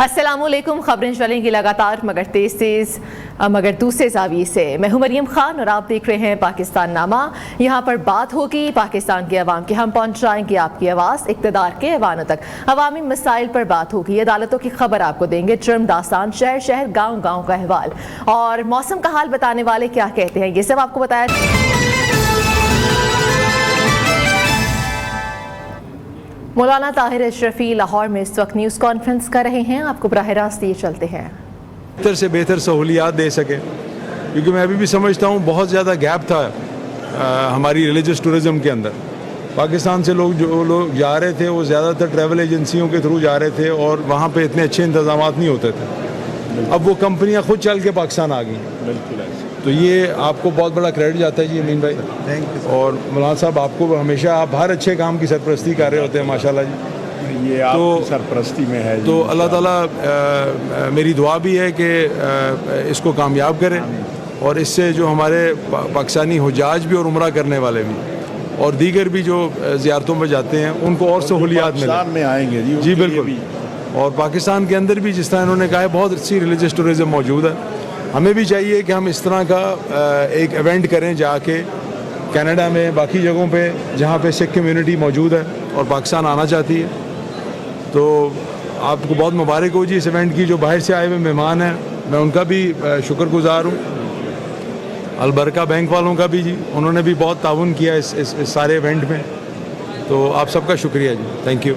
السلام علیکم. خبریں چلیں گی لگاتار مگر دوسرے زاویے سے. میں ہوں مریم خان اور آپ دیکھ رہے ہیں پاکستان نامہ. یہاں پر بات ہوگی پاکستان کے عوام کی. ہم پہنچائیں گے آپ کی آواز اقتدار کے ایوانوں تک. عوامی مسائل پر بات ہوگی, عدالتوں کی خبر آپ کو دیں گے, جرم داستان, شہر شہر گاؤں گاؤں کا احوال, اور موسم کا حال بتانے والے کیا کہتے ہیں, یہ سب آپ کو بتایا. مولانا طاہر اشرفی لاہور میں اس وقت نیوز کانفرنس کر رہے ہیں. آپ کو براہ راست یہ چلتے ہیں. بہتر سے بہتر سہولیات دے سکیں, کیونکہ میں ابھی بھی سمجھتا ہوں بہت زیادہ گیپ تھا ہماری ریلیجس ٹورزم کے اندر. پاکستان سے جو لوگ جا رہے تھے وہ زیادہ تر ٹریول ایجنسیوں کے تھرو جا رہے تھے, اور وہاں پہ اتنے اچھے انتظامات نہیں ہوتے تھے. اب وہ کمپنیاں خود چل کے پاکستان آ گئیں. بالکل, تو یہ آپ کو بہت بڑا کریڈٹ جاتا ہے جی امین بھائی. اور مولانا صاحب, آپ کو ہمیشہ آپ ہر اچھے کام کی سرپرستی کر رہے ہوتے ہیں ماشاءاللہ جی. یہ آپ کی سرپرستی میں ہے. تو اللہ تعالیٰ میری دعا بھی ہے کہ اس کو کامیاب کرے, اور اس سے جو ہمارے پاکستانی حجاج بھی اور عمرہ کرنے والے بھی اور دیگر بھی جو زیارتوں میں جاتے ہیں ان کو اور سہولیات ملیں. پاکستان میں آئیں گے جی بالکل. اور پاکستان کے اندر بھی جس طرح انہوں نے کہا ہے بہت اچھی ریلیجس ٹورزم موجود ہے. ہمیں بھی چاہیے کہ ہم اس طرح کا ایک ایونٹ کریں جا کے کینیڈا میں, باقی جگہوں پہ جہاں پہ سکھ کمیونٹی موجود ہے اور پاکستان آنا چاہتی ہے. تو آپ کو بہت مبارک ہو جی اس ایونٹ کی. جو باہر سے آئے ہوئے مہمان ہیں میں ان کا بھی شکر گزار ہوں. البرکہ بینک والوں کا بھی جی, انہوں نے بھی بہت تعاون کیا اس سارے ایونٹ میں. تو آپ سب کا شکریہ جی. Thank you.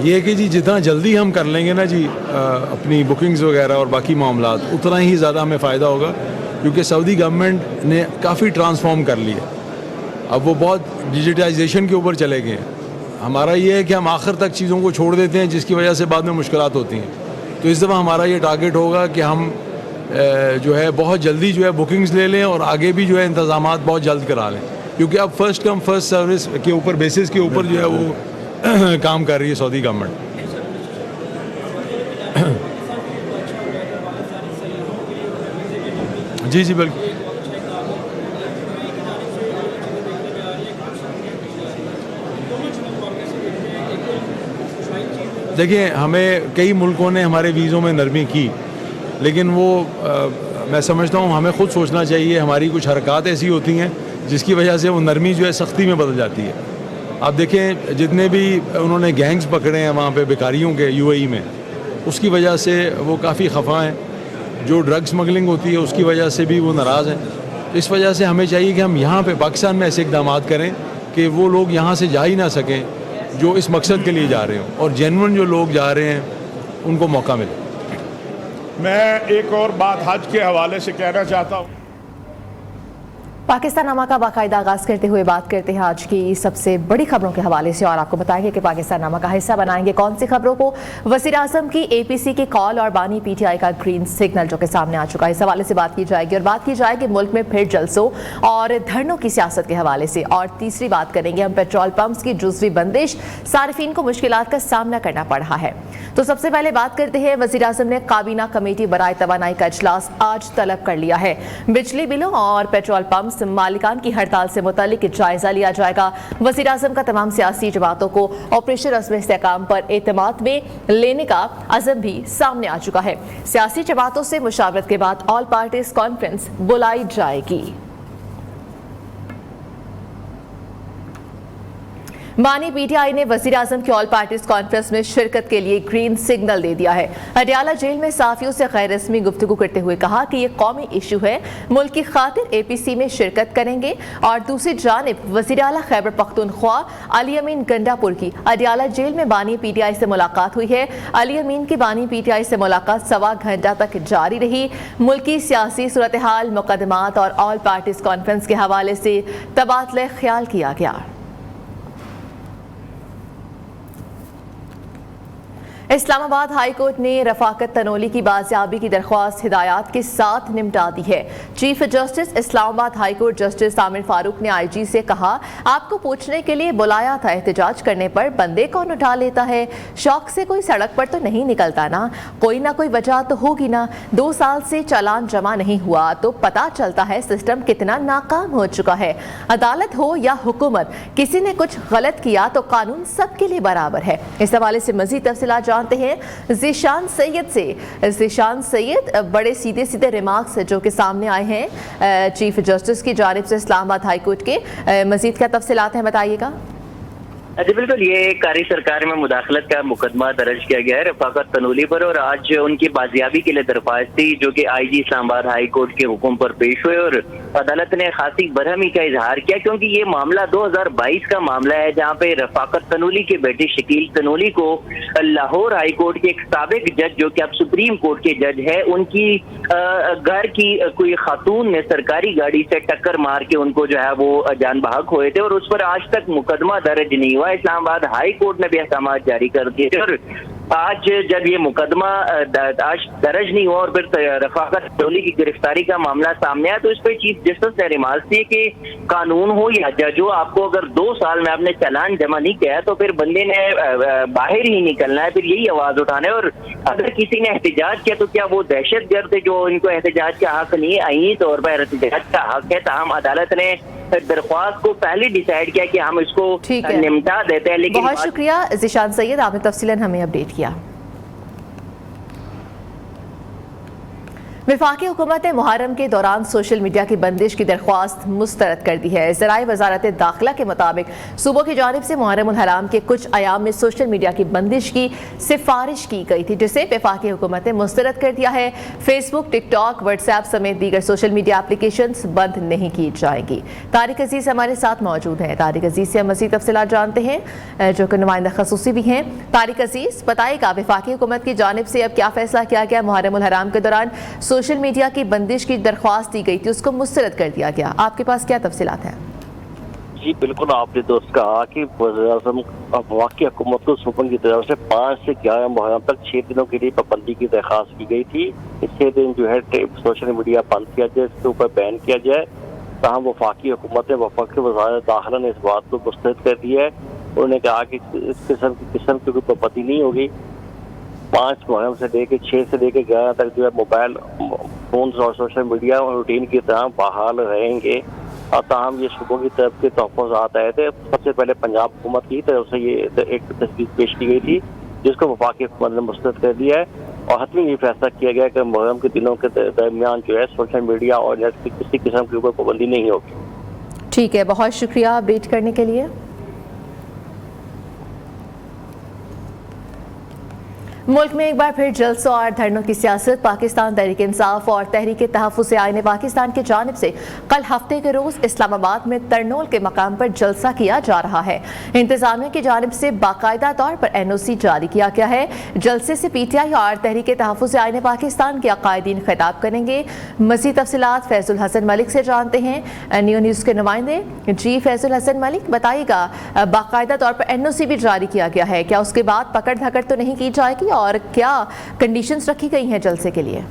یہ کہ جی جتنا جلدی ہم کر لیں گے نا جی اپنی بکنگز وغیرہ اور باقی معاملات, اتنا ہی زیادہ ہمیں فائدہ ہوگا, کیونکہ سعودی گورنمنٹ نے کافی ٹرانسفارم کر لیا. اب وہ بہت ڈیجیٹائزیشن کے اوپر چلے گئے ہیں. ہمارا یہ ہے کہ ہم آخر تک چیزوں کو چھوڑ دیتے ہیں جس کی وجہ سے بعد میں مشکلات ہوتی ہیں. تو اس دفعہ ہمارا یہ ٹارگیٹ ہوگا کہ ہم جو ہے بہت جلدی جو ہے بکنگز لے لیں اور آگے بھی جو ہے انتظامات بہت جلد کرا لیں, کیونکہ اب فرسٹ کم فرسٹ سروس کے اوپر بیسس کے اوپر جو ہے وہ کام کر رہی ہے سعودی گورنمنٹ. جی جی بالکل. دیکھیں, ہمیں کئی ملکوں نے ہمارے ویزوں میں نرمی کی, لیکن وہ میں سمجھتا ہوں ہمیں خود سوچنا چاہیے. ہماری کچھ حرکات ایسی ہوتی ہیں جس کی وجہ سے وہ نرمی جو ہے سختی میں بدل جاتی ہے. آپ دیکھیں جتنے بھی انہوں نے گینگز پکڑے ہیں وہاں پہ بیکاریوں کے UAE میں, اس کی وجہ سے وہ کافی خفا ہیں. جو ڈرگ سمگلنگ ہوتی ہے اس کی وجہ سے بھی وہ ناراض ہیں. اس وجہ سے ہمیں چاہیے کہ ہم یہاں پہ پاکستان میں ایسے اقدامات کریں کہ وہ لوگ یہاں سے جا ہی نہ سکیں جو اس مقصد کے لیے جا رہے ہوں, اور جینون جو لوگ جا رہے ہیں ان کو موقع ملے. میں ایک اور بات حج کے حوالے سے کہنا چاہتا ہوں. پاکستان نامہ کا باقاعدہ آغاز کرتے ہوئے بات کرتے ہیں آج کی سب سے بڑی خبروں کے حوالے سے, اور آپ کو بتائیں گے کہ پاکستان نامہ کا حصہ بنائیں گے کون سی خبروں کو. وزیر اعظم کی APC کی کال اور بانی PTI کا گرین سگنل جو کہ سامنے آ چکا ہے, اس حوالے سے بات کی جائے گی. اور بات کی جائے گی ملک میں پھر جلسوں اور دھرنوں کی سیاست کے حوالے سے. اور تیسری بات کریں گے ہم پیٹرول پمپس کی جزوی بندش, صارفین کو مشکلات کا سامنا کرنا پڑ رہا ہے. تو سب سے پہلے بات کرتے ہیں, وزیر اعظم نے کابینہ کمیٹی برائے توانائی کا اجلاس آج طلب کر لیا ہے. بجلی بلوں اور پیٹرول پمپس مالکان کی ہڑتال سے متعلق جائزہ لیا جائے گا. وزیر اعظم کا تمام سیاسی جماعتوں کو آپریشن عزم استحکام پر اعتماد میں لینے کا عزم بھی سامنے آ چکا ہے. سیاسی جماعتوں سے مشاورت کے بعد آل پارٹیز کانفرنس بلائی جائے گی. بانی PTI نے وزیر اعظم کی آل پارٹیز کانفرنس میں شرکت کے لیے گرین سگنل دے دیا ہے. اڈیالہ جیل میں صحافیوں سے غیر رسمی گفتگو کرتے ہوئے کہا کہ یہ قومی ایشو ہے, ملک کی خاطر APC میں شرکت کریں گے. اور دوسری جانب وزیر اعلیٰ خیبر پختونخوا علی امین گنڈا پور کی اڈیالہ جیل میں بانی PTI سے ملاقات ہوئی ہے. علی امین کی بانی PTI سے ملاقات 1.25 گھنٹہ تک جاری رہی. ملکی سیاسی صورتحال, مقدمات اور آل پارٹیز کانفرنس کے حوالے سے تبادلہ خیال کیا گیا. اسلام آباد ہائی کورٹ نے رفاقت تنولی کی بازیابی کی درخواست ہدایات کے ساتھ نمٹا دی ہے۔ چیف جسٹس اسلام آباد ہائی کورٹ جسٹس عامر فاروق نے آئی جی سے کہا، آپ کو پوچھنے کے لیے بلایا تھا، احتجاج کرنے پر بندے کون اٹھا لیتا ہے؟ شوق سے کوئی سڑک پر تو نہیں نکلتا نا، کوئی نہ کوئی وجہ تو ہوگی نا۔ 2 سال سے چالان جمع نہیں ہوا تو پتہ چلتا ہے سسٹم کتنا ناکام ہو چکا ہے۔ عدالت ہو یا حکومت، کسی نے کچھ غلط کیا تو قانون سب کے لیے برابر ہے۔ اس حوالے سے مزید تفصیلات جانتے ہیں ذیشان سید سے۔ ذیشان سید، بڑے سیدھے سیدھے ریمارکس جو کہ سامنے آئے ہیں چیف جسٹس کی جانب سے اسلام آباد ہائی کورٹ کے، مزید کیا تفصیلات ہیں بتائیے گا۔ جی بالکل، یہ قاری سرکار میں مداخلت کا مقدمہ درج کیا گیا ہے رفاقت تنولی پر، اور آج ان کی بازیابی کے لیے درخواست تھی جو کہ آئی جی اسلام آباد ہائی کورٹ کے حکم پر پیش ہوئے، اور عدالت نے خاصی برہمی کا اظہار کیا کیونکہ یہ معاملہ 2022 کا معاملہ ہے جہاں پہ رفاقت تنولی کے بیٹے شکیل تنولی کو لاہور ہائی کورٹ کے ایک سابق جج جو کہ اب سپریم کورٹ کے جج ہے، ان کی گھر کی کوئی خاتون نے سرکاری گاڑی سے ٹکر مار کے ان کو جو ہے وہ جان بحق ہوئے تھے، اور اس پر آج تک مقدمہ درج نہیں ہوا۔ اسلام آباد ہائی کورٹ نے بھی احکامات جاری کر دیے تھے، اور آج جب یہ مقدمہ آج درج نہیں ہوا اور پھر رفاقت تنولی کی گرفتاری کا معاملہ سامنے آیا تو اس پہ چیف جسٹس نے ریمارک دی کہ قانون ہو یا جج ہو، آپ کو اگر 2 سال میں آپ نے چالان جمع نہیں کیا تو پھر بندے نے باہر ہی نکلنا ہے، پھر یہی آواز اٹھانا ہے، اور اگر کسی نے احتجاج کیا تو کیا وہ دہشت گرد ہے جو ان کو احتجاج کا حق نہیں ہے؟ آئینی طور پر احتجاج کا حق ہے، تاہم عدالت نے درخواست کو پہلے ڈیسائیڈ کیا کہ ہم اس کو نمٹا دیتے ہیں۔ لیکن بہت شکریہ ذیشان سید، آپ نے تفصیلاً ہمیں اپڈیٹ کیا۔ وفاقی حکومت نے محرم کے دوران سوشل میڈیا کی بندش کی درخواست مسترد کر دی ہے۔ ذرائع وزارت داخلہ کے مطابق صوبوں کی جانب سے محرم الحرام کے کچھ ایام میں سوشل میڈیا کی بندش کی سفارش کی گئی تھی جسے وفاقی حکومت نے مسترد کر دیا ہے۔ فیس بک، ٹک ٹاک، واٹس ایپ سمیت دیگر سوشل میڈیا اپلیکیشنز بند نہیں کی جائیں گی۔ طارق عزیز ہمارے ساتھ موجود ہیں، طارق عزیز سے ہم مزید تفصیلات جانتے ہیں جو کہ نمائندہ خصوصی بھی ہیں۔ طارق عزیز، بتائے گا وفاقی حکومت کی جانب سے اب کیا فیصلہ کیا گیا؟ محرم الحرام کے دوران سوشل میڈیا کی بندش کی درخواست دی گئی تھی، اس کو مسترد کر دیا گیا، آپ کے پاس کیا تفصیلات ہیں؟ جی بالکل، آپ نے درست کہا کہ وزیر اعظم وفاقی حکومت کو صوبوں کی طرف سے 5 سے 11 محرم تک 6 دنوں کے لیے پابندی کی درخواست کی گئی تھی۔ 6 دن جو ہے سوشل میڈیا بند کیا جائے، اس کے اوپر بین کیا جائے، تاہم وفاقی حکومت نے وفاقی وزارت داخلہ نے اس بات کو مسترد کر دیا ہے۔ انہوں نے کہا کہ اس قسم کی کوئی پابندی نہیں ہوگی۔ 5 محرم سے لے کے 6 سے لے کے 11 تک جو ہے موبائل فونز اور سوشل میڈیا روٹین کی طرح بحال رہیں گے، اور تاہم یہ صوبوں کی طرف کے تحفظات آئے تھے۔ سب سے پہلے پنجاب حکومت کی طرف سے یہ ایک تصویر پیش کی گئی تھی جس کو وفاقی حکومت نے مسترد کر دیا ہے، اور حتمی یہ فیصلہ کیا گیا کہ محرم کے دنوں کے درمیان جو ہے سوشل میڈیا اور نیٹ کی کسی قسم کے اوپر پابندی نہیں ہوگی۔ ٹھیک ہے، بہت شکریہ اپڈیٹ کرنے کے لیے۔ ملک میں ایک بار پھر جلسوں اور دھرنوں کی سیاست۔ پاکستان تحریک انصاف اور تحریک تحفظ آئین پاکستان کی جانب سے کل ہفتے کے روز اسلام آباد میں ترنول کے مقام پر جلسہ کیا جا رہا ہے۔ انتظامیہ کی جانب سے باقاعدہ طور پر NOC جاری کیا گیا ہے۔ جلسے سے PTI اور تحریک تحفظ آئین پاکستان کے عقائدین خطاب کریں گے۔ مزید تفصیلات فیض الحسن ملک سے جانتے ہیں، نیو نیوز کے نمائندے۔ جی فیض الحسن ملک، بتائیے گا باقاعدہ طور پر NOC بھی جاری کیا گیا ہے، کیا اس کے بعد پکڑ دھکڑ تو نہیں کی جائے گی اور کیا کنڈیشنز رکھی گئی ہیں جلسے کے لیے؟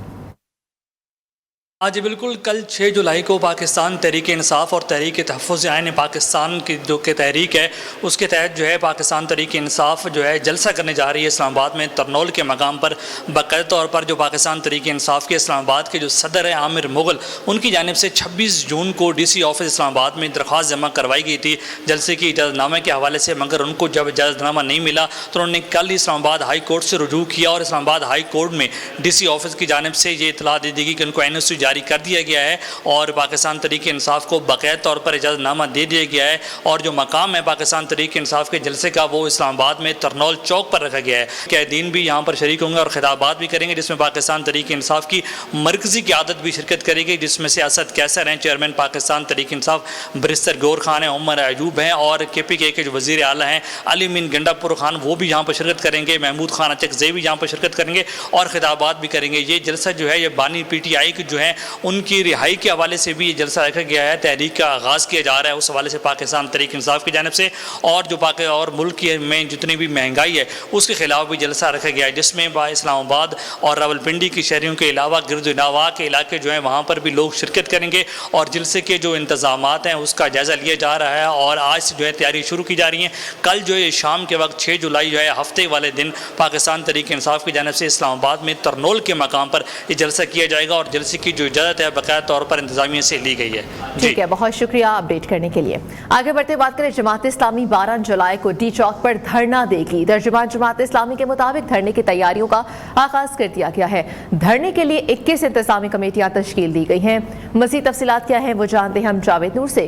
جی بالکل، کل 6 جولائی کو پاکستان تحریک انصاف اور تحریک تحفظ آئین پاکستان کی جو کہ تحریک ہے اس کے تحت جو ہے پاکستان تحریک انصاف جو ہے جلسہ کرنے جا رہی ہے اسلام آباد میں ترنول کے مقام پر۔ باقاعدہ طور پر جو پاکستان تحریک انصاف کے اسلام آباد کے جو صدر ہیں عامر مغل، ان کی جانب سے 26 جون کو DC آفس اسلام آباد میں درخواست جمع کروائی گئی تھی جلسے کی اجازت نامے کے حوالے سے، مگر ان کو جب اجازت نامہ نہیں ملا تو انہوں نے کل اسلام آباد ہائی کورٹ سے رجوع کیا، اور اسلام آباد ہائی کورٹ میں DC آفس کی جانب سے یہ اطلاع دے دی گئی کہ ان کو NOC جاری کر دیا گیا ہے اور پاکستان تحریک انصاف کو باقاعدہ طور پر اجازت نامہ دے دیا گیا ہے، اور جو مقام ہے پاکستان تحریک انصاف کے جلسے کا وہ اسلام آباد میں ترنول چوک پر رکھا گیا ہے۔ قائدین بھی یہاں پر شریک ہوں گے اور خطابات بھی کریں گے جس میں پاکستان تحریک انصاف کی مرکزی قیادت بھی شرکت کرے گی، جس میں سے اسد کیسر ہیں چیئرمین پاکستان تحریک انصاف، برستر گور خان ہیں، عمر ایوب ہیں، اور KPK کے جو وزیر اعلیٰ ہیں علی مین گنڈا پور خان وہ بھی یہاں پر شرکت کریں گے، محمود خان اچکزئی بھی یہاں پر شرکت کریں گے اور خطابات بھی کریں گے۔ یہ جلسہ جو ہے یہ بانی PTI کے جو ہے ان کی رہائی کے حوالے سے بھی یہ جلسہ رکھا گیا ہے. تحریک کا آغاز کیا جا رہا ہے اس حوالے سے پاکستان تحریک انصاف کی جانب سے, اور ملک میں جتنی بھی مہنگائی ہے اس کے خلاف بھی جلسہ رکھا گیا ہے, جس میں اسلام آباد اور راولپنڈی کی شہریوں کے علاوہ گرد نواح کے علاقے جو ہیں وہاں پر بھی لوگ شرکت کریں گے, اور جلسے کے جو انتظامات ہیں اس کا جائزہ لیا جا رہا ہے, اور آج سے جو ہے تیاری شروع کی جا رہی ہیں. کل جو ہے شام کے وقت 6 جولائی جو ہے ہفتے والے دن پاکستان تحریک انصاف کی جانب سے اسلام آباد میں ترنول کے مقام پر یہ جلسہ کیا جائے گا, اور جلسے کی جو اجازت ہے باقاعدہ طور پر انتظامیہ سے لی گئی ہے. ٹھیک ہے, بہت شکریہ اپڈیٹ کرنے کے لیے. آگے بڑھتے بات کریں, جماعت اسلامی 12 جولائی کو ڈی چوک پر دھرنا دے گی. ترجمان جماعت اسلامی کے مطابق دھرنے کی تیاریوں کا آغاز کر دیا گیا ہے. دھرنے کے لیے 21 انتظامی کمیٹیاں تشکیل دی گئی ہیں. مزید تفصیلات کیا ہیں وہ جانتے ہیں ہم جاوید نور سے.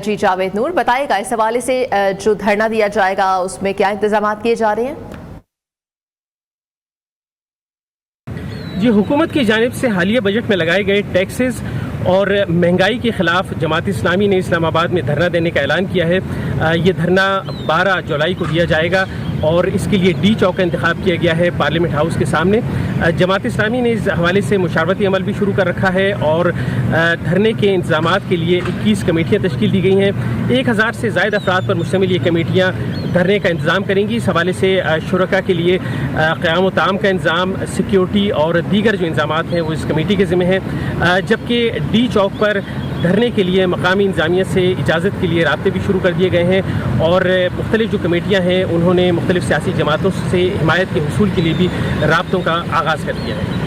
جی جاوید نور, بتائے گا اس حوالے سے جو دھرنا دیا جائے گا اس میں کیا انتظامات کیے جا رہے ہیں؟ جی, حکومت کی جانب سے حالیہ بجٹ میں لگائے گئے ٹیکسز اور مہنگائی کے خلاف جماعت اسلامی نے اسلام آباد میں دھرنا دینے کا اعلان کیا ہے. یہ دھرنا 12 جولائی کو دیا جائے گا اور اس کے لیے ڈی چوک کا انتخاب کیا گیا ہے پارلیمنٹ ہاؤس کے سامنے. جماعت اسلامی نے اس حوالے سے مشاورتی عمل بھی شروع کر رکھا ہے اور دھرنے کے انتظامات کے لیے 21 کمیٹیاں تشکیل دی گئی ہیں. 1000 سے زائد افراد پر مشتمل یہ کمیٹیاں دھرنے کا انتظام کریں گی. اس حوالے سے شرکاء کے لیے قیام و طعام کا انتظام, سیکیورٹی اور دیگر جو انتظامات ہیں وہ اس کمیٹی کے ذمہ ہیں, جبکہ ڈی چوک پر دھرنے کے لیے مقامی انتظامیہ سے اجازت کے لیے رابطے بھی شروع کر دیے گئے ہیں, اور مختلف جو کمیٹیاں ہیں انہوں نے مختلف سیاسی جماعتوں سے حمایت کے حصول کے لیے بھی رابطوں کا آغاز کر دیا ہے.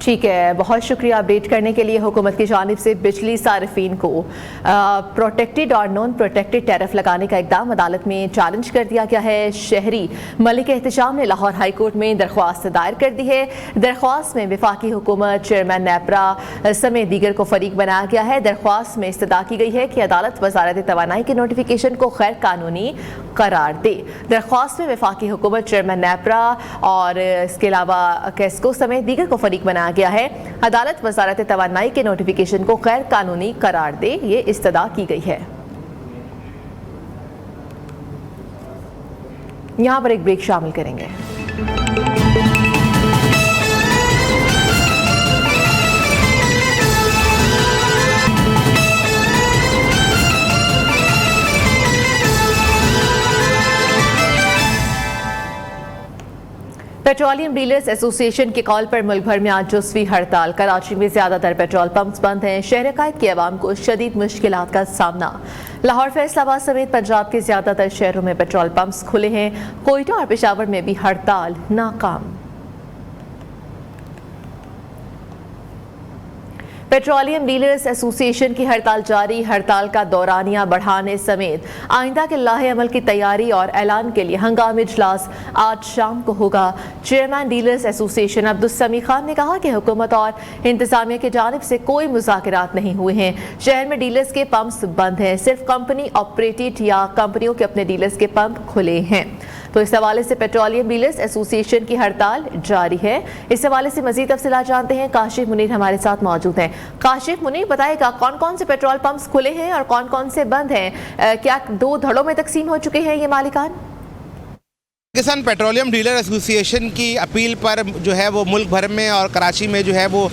ٹھیک ہے, بہت شکریہ اپڈیٹ کرنے کے لیے. حکومت کی جانب سے بجلی صارفین کو پروٹیکٹڈ اور نان پروٹیکٹڈ ٹیرف لگانے کا اقدام عدالت میں چیلنج کر دیا گیا ہے. شہری ملک احتشام نے لاہور ہائی کورٹ میں درخواست دائر کر دی ہے. درخواست میں وفاقی حکومت, چیئرمین نیپرا سمیت دیگر کو فریق بنایا گیا ہے. درخواست میں استدعا کی گئی ہے کہ عدالت وزارت توانائی کے نوٹیفیکیشن کو غیر قانونی قرار دے. درخواست میں وفاقی حکومت, چیئرمین نیپرا اور اس کے علاوہ کیسکو سمیت دیگر کو فریق بنایا گیا ہے. عدالت وزارت توانائی کے نوٹیفیکیشن کو غیر قانونی قرار دے, یہ استدعا کی گئی ہے. یہاں پر ایک بریک شامل کریں گے. پیٹرولیم ڈیلرز ایسوسی ایشن کے کال پر ملک بھر میں آج جزوی ہڑتال. کراچی میں زیادہ تر پیٹرول پمپس بند ہیں. شہر قائد کی عوام کو شدید مشکلات کا سامنا. لاہور, فیصل آباد سمیت پنجاب کے زیادہ تر شہروں میں پیٹرول پمپس کھلے ہیں. کوئٹہ اور پشاور میں بھی ہڑتال ناکام. پیٹرولیم ڈیلرز ایسوسی ایشن کی ہڑتال جاری. ہڑتال کا دورانیہ بڑھانے سمیت آئندہ کے لاہے عمل کی تیاری اور اعلان کے لیے ہنگامی اجلاس آج شام کو ہوگا. چیئرمین ڈیلرز ایسوسی ایشن عبدالسمیع خان نے کہا کہ حکومت اور انتظامیہ کی جانب سے کوئی مذاکرات نہیں ہوئے ہیں. شہر میں ڈیلرز کے پمپس بند ہیں, صرف کمپنی آپریٹڈ یا کمپنیوں کے اپنے ڈیلرز کے پمپ کھلے ہیں. تو اس حوالے سے پیٹرولیم ڈیلرز ایسوسی ایشن کی ہڑتال جاری ہے. اس حوالے سے مزید تفصیلات جانتے ہیں. کاشف منیر ہمارے ساتھ موجود ہیں. کاشف منیر, بتائے گا کون کون سے پیٹرول پمپس کھلے ہیں اور کون کون سے بند ہیں؟ کیا 2 دھڑوں میں تقسیم ہو چکے ہیں یہ مالکان؟ پاکستان پیٹرولیم ڈیلر ایسوسی ایشن کی اپیل پر جو ہے وہ ملک بھر میں اور کراچی میں جو ہے وہ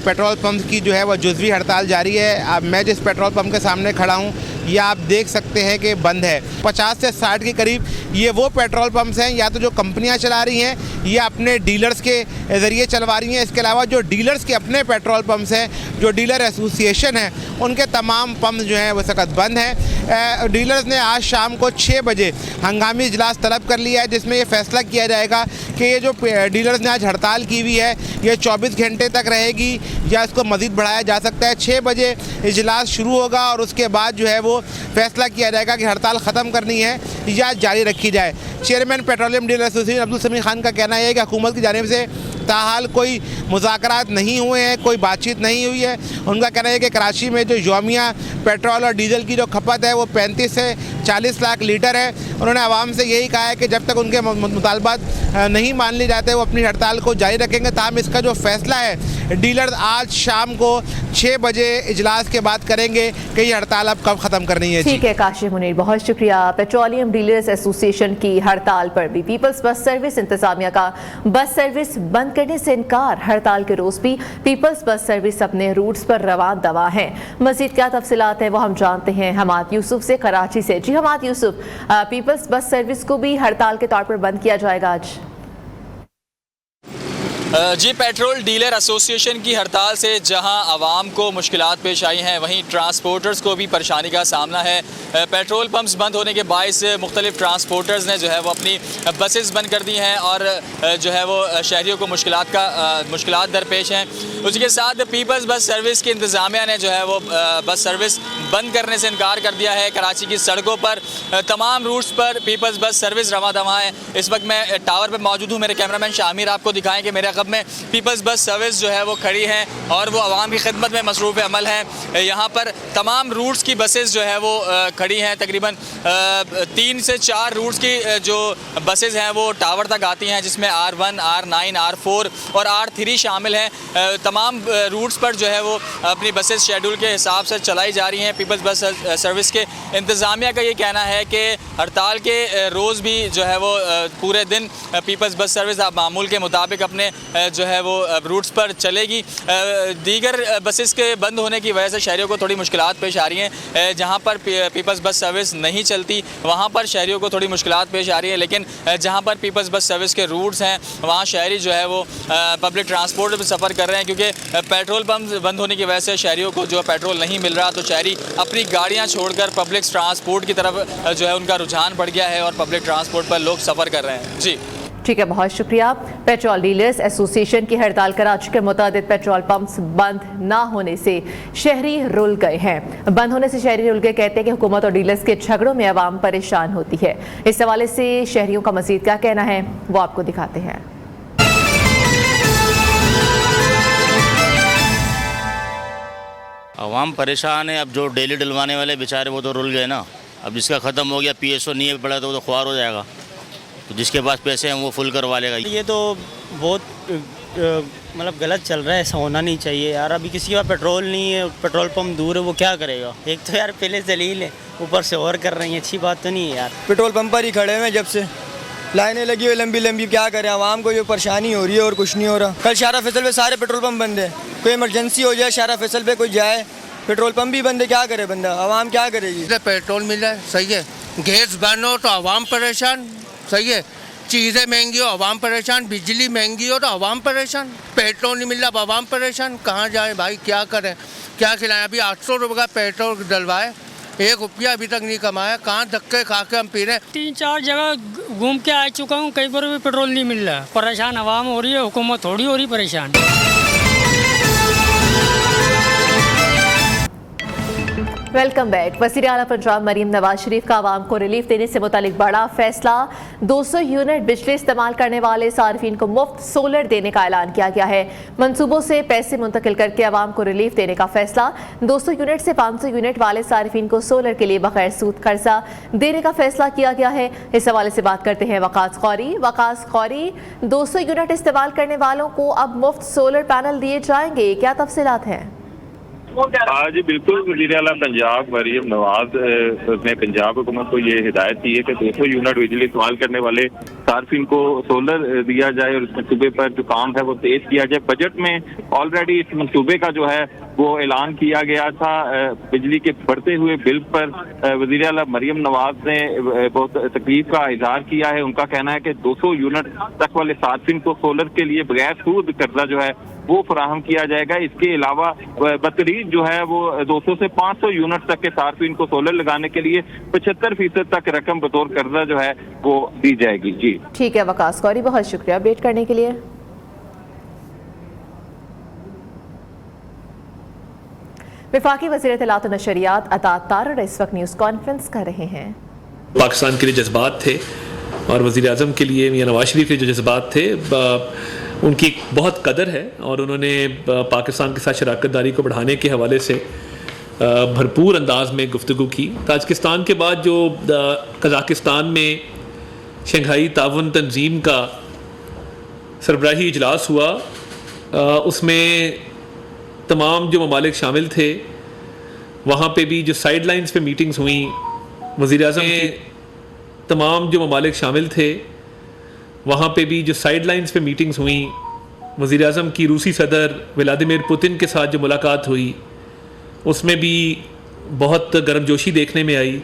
پیٹرول پمپ کی جو ہے وہ جزوی ہڑتال جاری ہے. اب میں جس پیٹرول پمپ کے سامنے کھڑا ہوں یہ آپ دیکھ سکتے ہیں کہ بند ہے. 50 سے 60 کے قریب یہ وہ پیٹرول پمپس ہیں یا تو جو کمپنیاں چلا رہی ہیں یا اپنے ڈیلرز کے ذریعے چلوا رہی ہیں. اس کے علاوہ جو ڈیلرز کے اپنے پیٹرول پمپس ہیں, جو ڈیلر ایسوسی ایشن ہیں, ان کے تمام پمپس جو ہیں وہ سخت بند ہیں. ڈیلرز نے آج شام کو 6 بجے ہنگامی اجلاس طلب کر لیا ہے جس میں یہ فیصلہ کیا جائے گا کہ یہ جو ڈیلرز نے آج ہڑتال کی ہوئی ہے یہ 24 گھنٹے تک رہے گی یا اس کو مزید بڑھایا جا سکتا ہے. 6 بجے اجلاس شروع ہوگا اور اس کے بعد جو ہے وہ فیصلہ کیا جائے گا کہ ہڑتال ختم کرنی ہے یا جاری رکھی جائے. چیئرمین پیٹرولیم ڈیلر ایسوسی ایشن عبدالسمیع خان کا کہنا ہے کہ حکومت کی جانب سے تاحال کوئی مذاکرات نہیں ہوئے ہیں, کوئی بات چیت نہیں ہوئی ہے. ان کا کہنا ہے کہ کراچی میں جو یومیہ پیٹرول اور ڈیزل کی جو کھپت ہے وہ 35 سے 40 لاکھ لیٹر ہے انہوں نے عوام سے یہی کہا ہے کہ جب تک ان کے مطالبات نہیں مان لی جاتے وہ اپنی ہڑتال کو جاری رکھیں گے. تاہم اس کا جو فیصلہ ہے ڈیلر آج شام کو 6 بجے اجلاس کے بعد کریں گے کہ یہ ہڑتال اب کب ختم کرنی ہے. ٹھیک ہے کاشف منیر، بہت شکریہ. پیٹرولیم ڈیلرز ایسوسی ایشن کی ہڑتال پر بھی پیپلز بس سروس انتظامیہ کا بس سروس بند کرنے سے انکار. ہڑتال کے روز بھی پیپلز بس سروس اپنے روٹس پر روان دوا ہیں. مزید کیا تفصیلات ہیں وہ ہم جانتے ہیں حماد یوسف سے کراچی سے. جی حماد یوسف، پیپلز بس سروس کو بھی ہڑتال کے طور پر بند کیا جائے گا آج؟ جی، پیٹرول ڈیلر ایسوسی ایشن کی ہڑتال سے جہاں عوام کو مشکلات پیش آئی ہیں وہیں ٹرانسپورٹرز کو بھی پریشانی کا سامنا ہے. پیٹرول پمپس بند ہونے کے باعث مختلف ٹرانسپورٹرز نے جو ہے وہ اپنی بسز بند کر دی ہیں اور جو ہے وہ شہریوں کو مشکلات درپیش ہیں. اسی کے ساتھ پیپلز بس سروس کی انتظامیہ نے جو ہے وہ بس سروس بند کرنے سے انکار کر دیا ہے. کراچی کی سڑکوں پر تمام روٹس پر پیپلز بس سروس رواں دواں ہے. اس وقت میں ٹاور پہ موجود ہوں. میرے کیمرہ مین شامیر آپ کو دکھائیں کہ میرے میں پیپلز بس سروس جو ہے وہ کھڑی ہیں اور وہ عوام کی خدمت میں مصروف عمل ہیں. یہاں پر تمام روٹس کی بسز جو ہے وہ کھڑی ہیں. تقریباً 3 سے 4 روٹس کی جو بسز ہیں وہ ٹاور تک آتی ہیں جس میں R1, R9, R4 اور R3 شامل ہیں. تمام روٹس پر جو ہے وہ اپنی بسز شیڈول کے حساب سے چلائی جا رہی ہیں. پیپلز بس سروس کے انتظامیہ کا یہ کہنا ہے کہ ہڑتال کے روز بھی جو ہے وہ پورے دن پیپلز بس سروس معمول کے مطابق اپنے جو ہے وہ روٹس پر چلے گی. دیگر بسز کے بند ہونے کی وجہ سے شہریوں کو تھوڑی مشکلات پیش آ رہی ہیں. جہاں پر پیپلز بس سروس نہیں چلتی وہاں پر شہریوں کو تھوڑی مشکلات پیش آ رہی ہیں، لیکن جہاں پر پیپلز بس سروس کے روٹس ہیں وہاں شہری جو ہے وہ پبلک ٹرانسپورٹ میں سفر کر رہے ہیں. کیونکہ پیٹرول پمپ بند ہونے کی وجہ سے شہریوں کو جو پیٹرول نہیں مل رہا تو شہری اپنی گاڑیاں چھوڑ کر پبلک ٹرانسپورٹ کی طرف جو ہے ان کا رجحان بڑھ گیا ہے اور پبلک ٹرانسپورٹ پر لوگ سفر کر رہے ہیں. جی ٹھیک ہے، بہت شکریہ. پیٹرول ڈیلرز ایسوسی ایشن کی ہڑتال کراچی کے متعدد پیٹرول پمپس بند نہ ہونے سے شہری رل گئے ہیں. بند ہونے سے شہری رل گئے، کہتے ہیں کہ حکومت اور ڈیلرز کے جھگڑوں میں عوام پریشان ہوتی ہے. اس حوالے سے شہریوں کا مزید کیا کہنا ہے وہ آپ کو دکھاتے ہیں. عوام پریشان ہے. اب جو ڈیلی ڈلوانے والے بیچارے وہ تو رل گئے نا. اب جس کا ختم ہو گیا PSO نہیں پڑا تو وہ تو خوار ہو جائے گا. تو جس کے پاس پیسے ہیں وہ فل کروا لے گا. یہ تو بہت مطلب غلط چل رہا ہے، ایسا ہونا نہیں چاہیے یار. ابھی کسی کے پاس پیٹرول نہیں ہے، پیٹرول پمپ دور ہے، وہ کیا کرے گا؟ ایک تو یار پہلے ذلیل ہے، اوپر سے اور کر رہی ہیں. اچھی بات تو نہیں ہے یار. پیٹرول پمپ پر ہی کھڑے ہوئے جب سے لائنیں لگی ہوئی لمبی لمبی. کیا کریں، عوام کو جو پریشانی ہو رہی ہے اور کچھ نہیں ہو رہا. کل شارع فیصل پہ سارے پیٹرول پمپ بند ہیں. کوئی ایمرجنسی ہو جائے شارع فیصل پہ کوئی جائے، پیٹرول پمپ بھی بند ہے. کیا کرے بندہ، عوام کیا کرے گی؟ پیٹرول مل جائے صحیح ہے، گیس بند ہو تو عوام پریشان. صحیح ہے، چیزیں مہنگی ہو عوام پریشان، بجلی مہنگی ہو تو عوام پریشان. پیٹرول نہیں مل رہا اب عوام پریشان. کہاں جائیں بھائی، کیا کریں، کیا کھلائیں؟ ابھی 800 روپے کا پیٹرول ڈلوائے، 1 روپیہ ابھی تک نہیں کمایا. کہاں دھکے کھا کے ہم پی رہے ہیں. 3-4 جگہ گھوم کے آ چکا ہوں، کئی بار بھی پیٹرول نہیں مل رہا. پریشان عوام ہو رہی ہے، حکومت تھوڑی ہو رہی پریشان. Welcome back. وزیر اعلیٰ پنجاب مریم نواز شریف کا عوام کو ریلیف دینے سے متعلق بڑا فیصلہ. 200 یونٹ بجلی استعمال کرنے والے صارفین کو مفت سولر دینے کا اعلان کیا گیا ہے. منصوبوں سے پیسے منتقل کر کے عوام کو ریلیف دینے کا فیصلہ. 200 یونٹ سے 500 یونٹ والے صارفین کو سولر کے لیے بغیر سود قرضہ دینے کا فیصلہ کیا گیا ہے. اس حوالے سے بات کرتے ہیں وقاص قوری. وقاص قوری، 200 یونٹ استعمال کرنے والوں کو اب مفت سولر پینل دیے جائیں گے، کیا تفصیلات ہیں؟ جی بالکل، وزیر اعلیٰ پنجاب مریم نواز نے پنجاب حکومت کو یہ ہدایت کی ہے کہ 200 یونٹ بجلی استعمال کرنے والے صارفین کو سولر دیا جائے اور اس منصوبے پر جو کام ہے وہ تیز کیا جائے. بجٹ میں آلریڈی اس منصوبے کا جو ہے وہ اعلان کیا گیا تھا. بجلی کے بڑھتے ہوئے بل پر وزیر اعلیٰ مریم نواز نے بہت تکلیف کا اظہار کیا ہے. ان کا کہنا ہے کہ 200 یونٹ تک والے صارفین کو سولر کے لیے بغیر سود قرضہ جو ہے وہ فراہم کیا جائے گا. اس کے علاوہ بتدریج جو ہے وہ 200 سے 500 یونٹ تک کے صارفین کو سولر لگانے کے لیے 75% تک رقم بطور قرضہ جو ہے وہ دی جائے گی. جی ٹھیک ہے وقاص قوری، بہت شکریہ اپڈیٹ کرنے کے لیے. وفاقی وزیر اطلاعات و نشریات عطا تارڑ اس وقت نیوز کانفرنس کر رہے ہیں. پاکستان کے لیے جذبات تھے اور وزیر اعظم کے لیے میاں نواز شریف کے جو جذبات تھے ان کی بہت قدر ہے اور انہوں نے پاکستان کے ساتھ شراکت داری کو بڑھانے کے حوالے سے بھرپور انداز میں گفتگو کی. تاجکستان کے بعد جو قزاقستان میں شنگھائی تعاون تنظیم کا سربراہی اجلاس ہوا, اس میں تمام جو ممالک شامل تھے, وہاں پہ بھی جو سائیڈ لائنز پہ میٹنگز ہوئیں, وزیر اعظم کے تمام جو ممالک شامل تھے وہاں پہ بھی جو سائیڈ لائنز پہ میٹنگز ہوئیں, وزیر اعظم کی روسی صدر ولادیمیر پوتن کے ساتھ جو ملاقات ہوئی اس میں بھی بہت گرم جوشی دیکھنے میں آئی.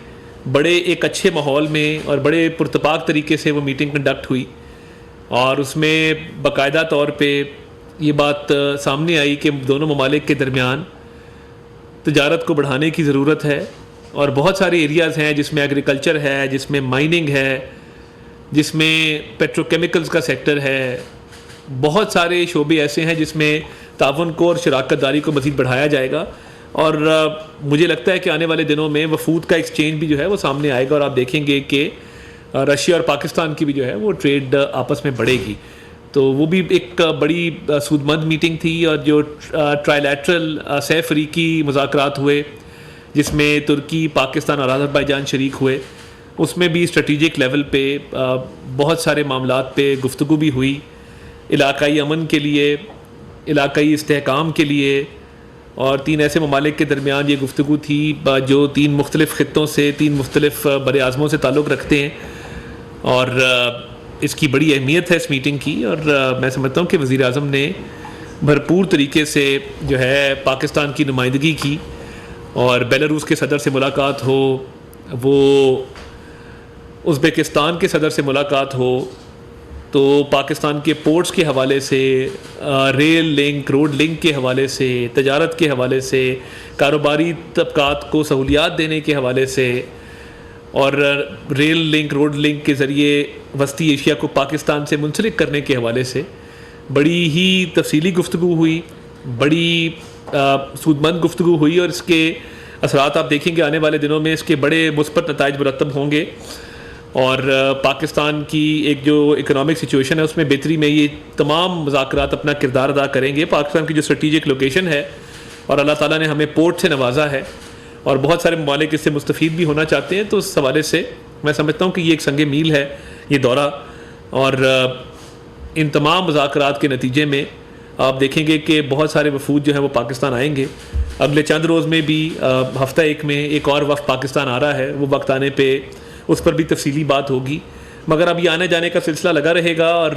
بڑے ایک اچھے ماحول میں اور بڑے پرتپاک طریقے سے وہ میٹنگ کنڈکٹ ہوئی, اور اس میں باقاعدہ طور پہ یہ بات سامنے آئی کہ دونوں ممالک کے درمیان تجارت کو بڑھانے کی ضرورت ہے, اور بہت سارے ایریاز ہیں جس میں ایگریکلچر ہے, جس میں مائننگ ہے, جس میں پیٹروکیمیکلز کا سیکٹر ہے. بہت سارے شعبے ایسے ہیں جس میں تعاون کو اور شراکت داری کو مزید بڑھایا جائے گا, اور مجھے لگتا ہے کہ آنے والے دنوں میں وفود کا ایکسچینج بھی جو ہے وہ سامنے آئے گا, اور آپ دیکھیں گے کہ رشیا اور پاکستان کی بھی جو ہے وہ ٹریڈ آپس میں بڑھے گی. تو وہ بھی ایک بڑی سودمند میٹنگ تھی, اور جو ٹرائیلیٹرل سہ فریقی مذاکرات ہوئے جس میں ترکی, پاکستان اور آذربائیجان شریک ہوئے, اس میں بھی اسٹریٹجک لیول پہ بہت سارے معاملات پہ گفتگو بھی ہوئی, علاقائی امن کے لیے, علاقائی استحکام کے لیے. اور 3 ایسے ممالک کے درمیان یہ گفتگو تھی جو 3 مختلف خطوں سے, 3 مختلف بر اعظموں سے تعلق رکھتے ہیں, اور اس کی بڑی اہمیت ہے اس میٹنگ کی. اور میں سمجھتا ہوں کہ وزیر اعظم نے بھرپور طریقے سے جو ہے پاکستان کی نمائندگی کی, اور بیلاروس کے صدر سے ملاقات ہو, وہ ازبیکستان کے صدر سے ملاقات ہو, تو پاکستان کے پورٹس کے حوالے سے, ریل لنک, روڈ لنک کے حوالے سے, تجارت کے حوالے سے, کاروباری طبقات کو سہولیات دینے کے حوالے سے, اور ریل لنک, روڈ لنک کے ذریعے وسطی ایشیا کو پاکستان سے منسلک کرنے کے حوالے سے بڑی ہی تفصیلی گفتگو ہوئی, بڑی سودمند گفتگو ہوئی, اور اس کے اثرات آپ دیکھیں گے آنے والے دنوں میں اس کے بڑے مثبت نتائج مرتب ہوں گے. اور پاکستان کی ایک جو اکنامک سچویشن ہے اس میں بہتری میں یہ تمام مذاکرات اپنا کردار ادا کریں گے. پاکستان کی جو اسٹریٹجک لوکیشن ہے, اور اللہ تعالیٰ نے ہمیں پورٹ سے نوازا ہے, اور بہت سارے ممالک اس سے مستفید بھی ہونا چاہتے ہیں, تو اس حوالے سے میں سمجھتا ہوں کہ یہ ایک سنگ میل ہے یہ دورہ. اور ان تمام مذاکرات کے نتیجے میں آپ دیکھیں گے کہ بہت سارے وفود جو ہیں وہ پاکستان آئیں گے. اگلے چند روز میں بھی ہفتہ ایک میں ایک اور وفد پاکستان آ رہا ہے, وہ وقت آنے پہ اس پر بھی تفصیلی بات ہوگی. مگر اب یہ آنے جانے کا سلسلہ لگا رہے گا, اور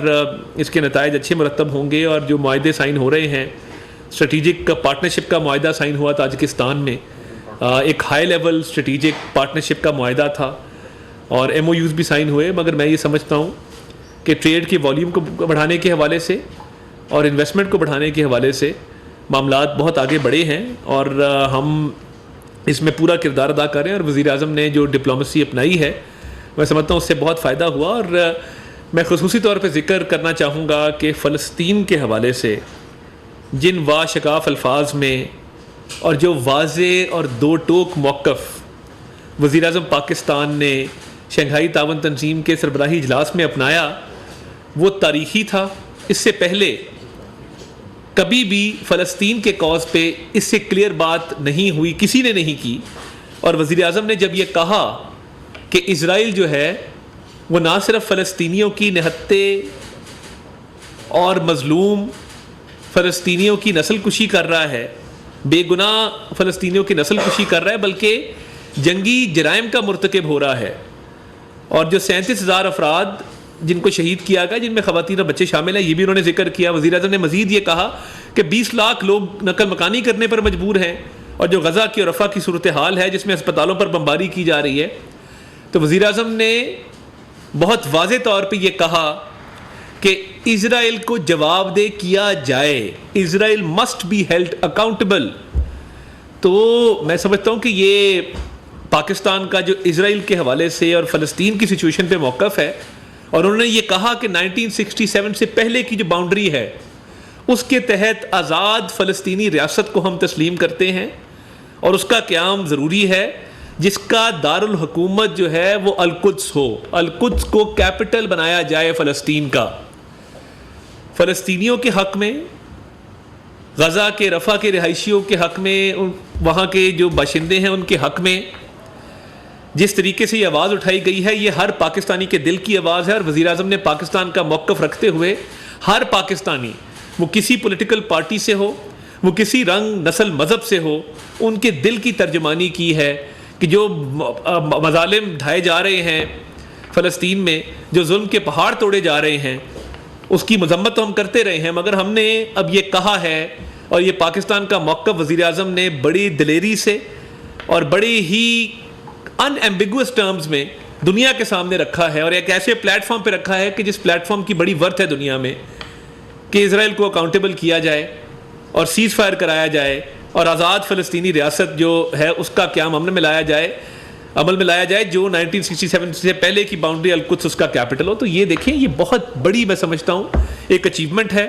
اس کے نتائج اچھے مرتب ہوں گے. اور جو معاہدے سائن ہو رہے ہیں, اسٹریٹجک پارٹنرشپ کا معاہدہ سائن ہوا تاجکستان میں, ایک ہائی لیول اسٹریٹجک پارٹنرشپ کا معاہدہ تھا, اور ایم او یوز بھی سائن ہوئے. مگر میں یہ سمجھتا ہوں کہ ٹریڈ کی والیوم کو بڑھانے کے حوالے سے اور انویسٹمنٹ کو بڑھانے کے حوالے سے معاملات بہت آگے بڑھے ہیں, اور ہم اس میں پورا کردار ادا کریں. اور وزیر اعظم نے جو ڈپلومسی اپنائی ہے میں سمجھتا ہوں اس سے بہت فائدہ ہوا. اور میں خصوصی طور پہ ذکر کرنا چاہوں گا کہ فلسطین کے حوالے سے جن واشکاف الفاظ میں اور جو واضح اور دو ٹوک موقف وزیر اعظم پاکستان نے شنگھائی تعاون تنظیم کے سربراہی اجلاس میں اپنایا, وہ تاریخی تھا. اس سے پہلے کبھی بھی فلسطین کے کاز پہ اس سے کلیئر بات نہیں ہوئی, کسی نے نہیں کی. اور وزیر اعظم نے جب یہ کہا کہ اسرائیل جو ہے وہ نہ صرف فلسطینیوں کی نہتے اور مظلوم فلسطینیوں کی نسل کشی کر رہا ہے, بے گناہ فلسطینیوں کی نسل کشی کر رہا ہے, بلکہ جنگی جرائم کا مرتکب ہو رہا ہے. اور جو 37,000 افراد جن کو شہید کیا گیا, جن میں خواتین اور بچے شامل ہیں, یہ بھی انہوں نے ذکر کیا. وزیر اعظم نے مزید یہ کہا کہ 20 لاکھ لوگ نقل مکانی کرنے پر مجبور ہیں, اور جو غزہ کی اور رفح کی صورتحال ہے جس میں اسپتالوں پر بمباری کی جا رہی ہے, تو وزیر اعظم نے بہت واضح طور پہ یہ کہا کہ اسرائیل کو جواب دہ کیا جائے, اسرائیل مسٹ بی ہیلڈ اکاؤنٹیبل. تو میں سمجھتا ہوں کہ یہ پاکستان کا جو اسرائیل کے حوالے سے اور فلسطین کی سچویشن پہ موقف ہے, اور انہوں نے یہ کہا کہ 1967 سے پہلے کی جو باؤنڈری ہے اس کے تحت آزاد فلسطینی ریاست کو ہم تسلیم کرتے ہیں, اور اس کا قیام ضروری ہے جس کا دارالحکومت جو ہے وہ القدس ہو. القدس کو کیپٹل بنایا جائے فلسطین کا. فلسطینیوں کے حق میں, غزہ کے رفح کے رہائشیوں کے حق میں وہاں کے جو باشندے ہیں ان کے حق میں جس طریقے سے یہ آواز اٹھائی گئی ہے یہ ہر پاکستانی کے دل کی آواز ہے، اور وزیر اعظم نے پاکستان کا موقف رکھتے ہوئے ہر پاکستانی، وہ کسی پولیٹیکل پارٹی سے ہو، وہ کسی رنگ نسل مذہب سے ہو، ان کے دل کی ترجمانی کی ہے کہ جو مظالم ڈھائے جا رہے ہیں فلسطین میں، جو ظلم کے پہاڑ توڑے جا رہے ہیں، اس کی مذمت تو ہم کرتے رہے ہیں، مگر ہم نے اب یہ کہا ہے اور یہ پاکستان کا موقف وزیر اعظم نے بڑی دلیری سے اور بڑی ہی ان ایمبیگوس ٹرمز میں دنیا کے سامنے رکھا ہے، اور ایک ایسے پلیٹ فارم پہ رکھا ہے کہ جس پلیٹ فارم کی بڑی ورتھ ہے دنیا میں، کہ اسرائیل کو اکاؤنٹیبل کیا جائے اور سیز فائر کرایا جائے اور آزاد فلسطینی ریاست جو ہے اس کا قیام عمل میں لایا جائے جو 1967 سے پہلے کی باؤنڈری القدس اس کا کیپٹل ہو. تو یہ دیکھیں یہ بہت بڑی میں سمجھتا ہوں ایک اچیومنٹ ہے.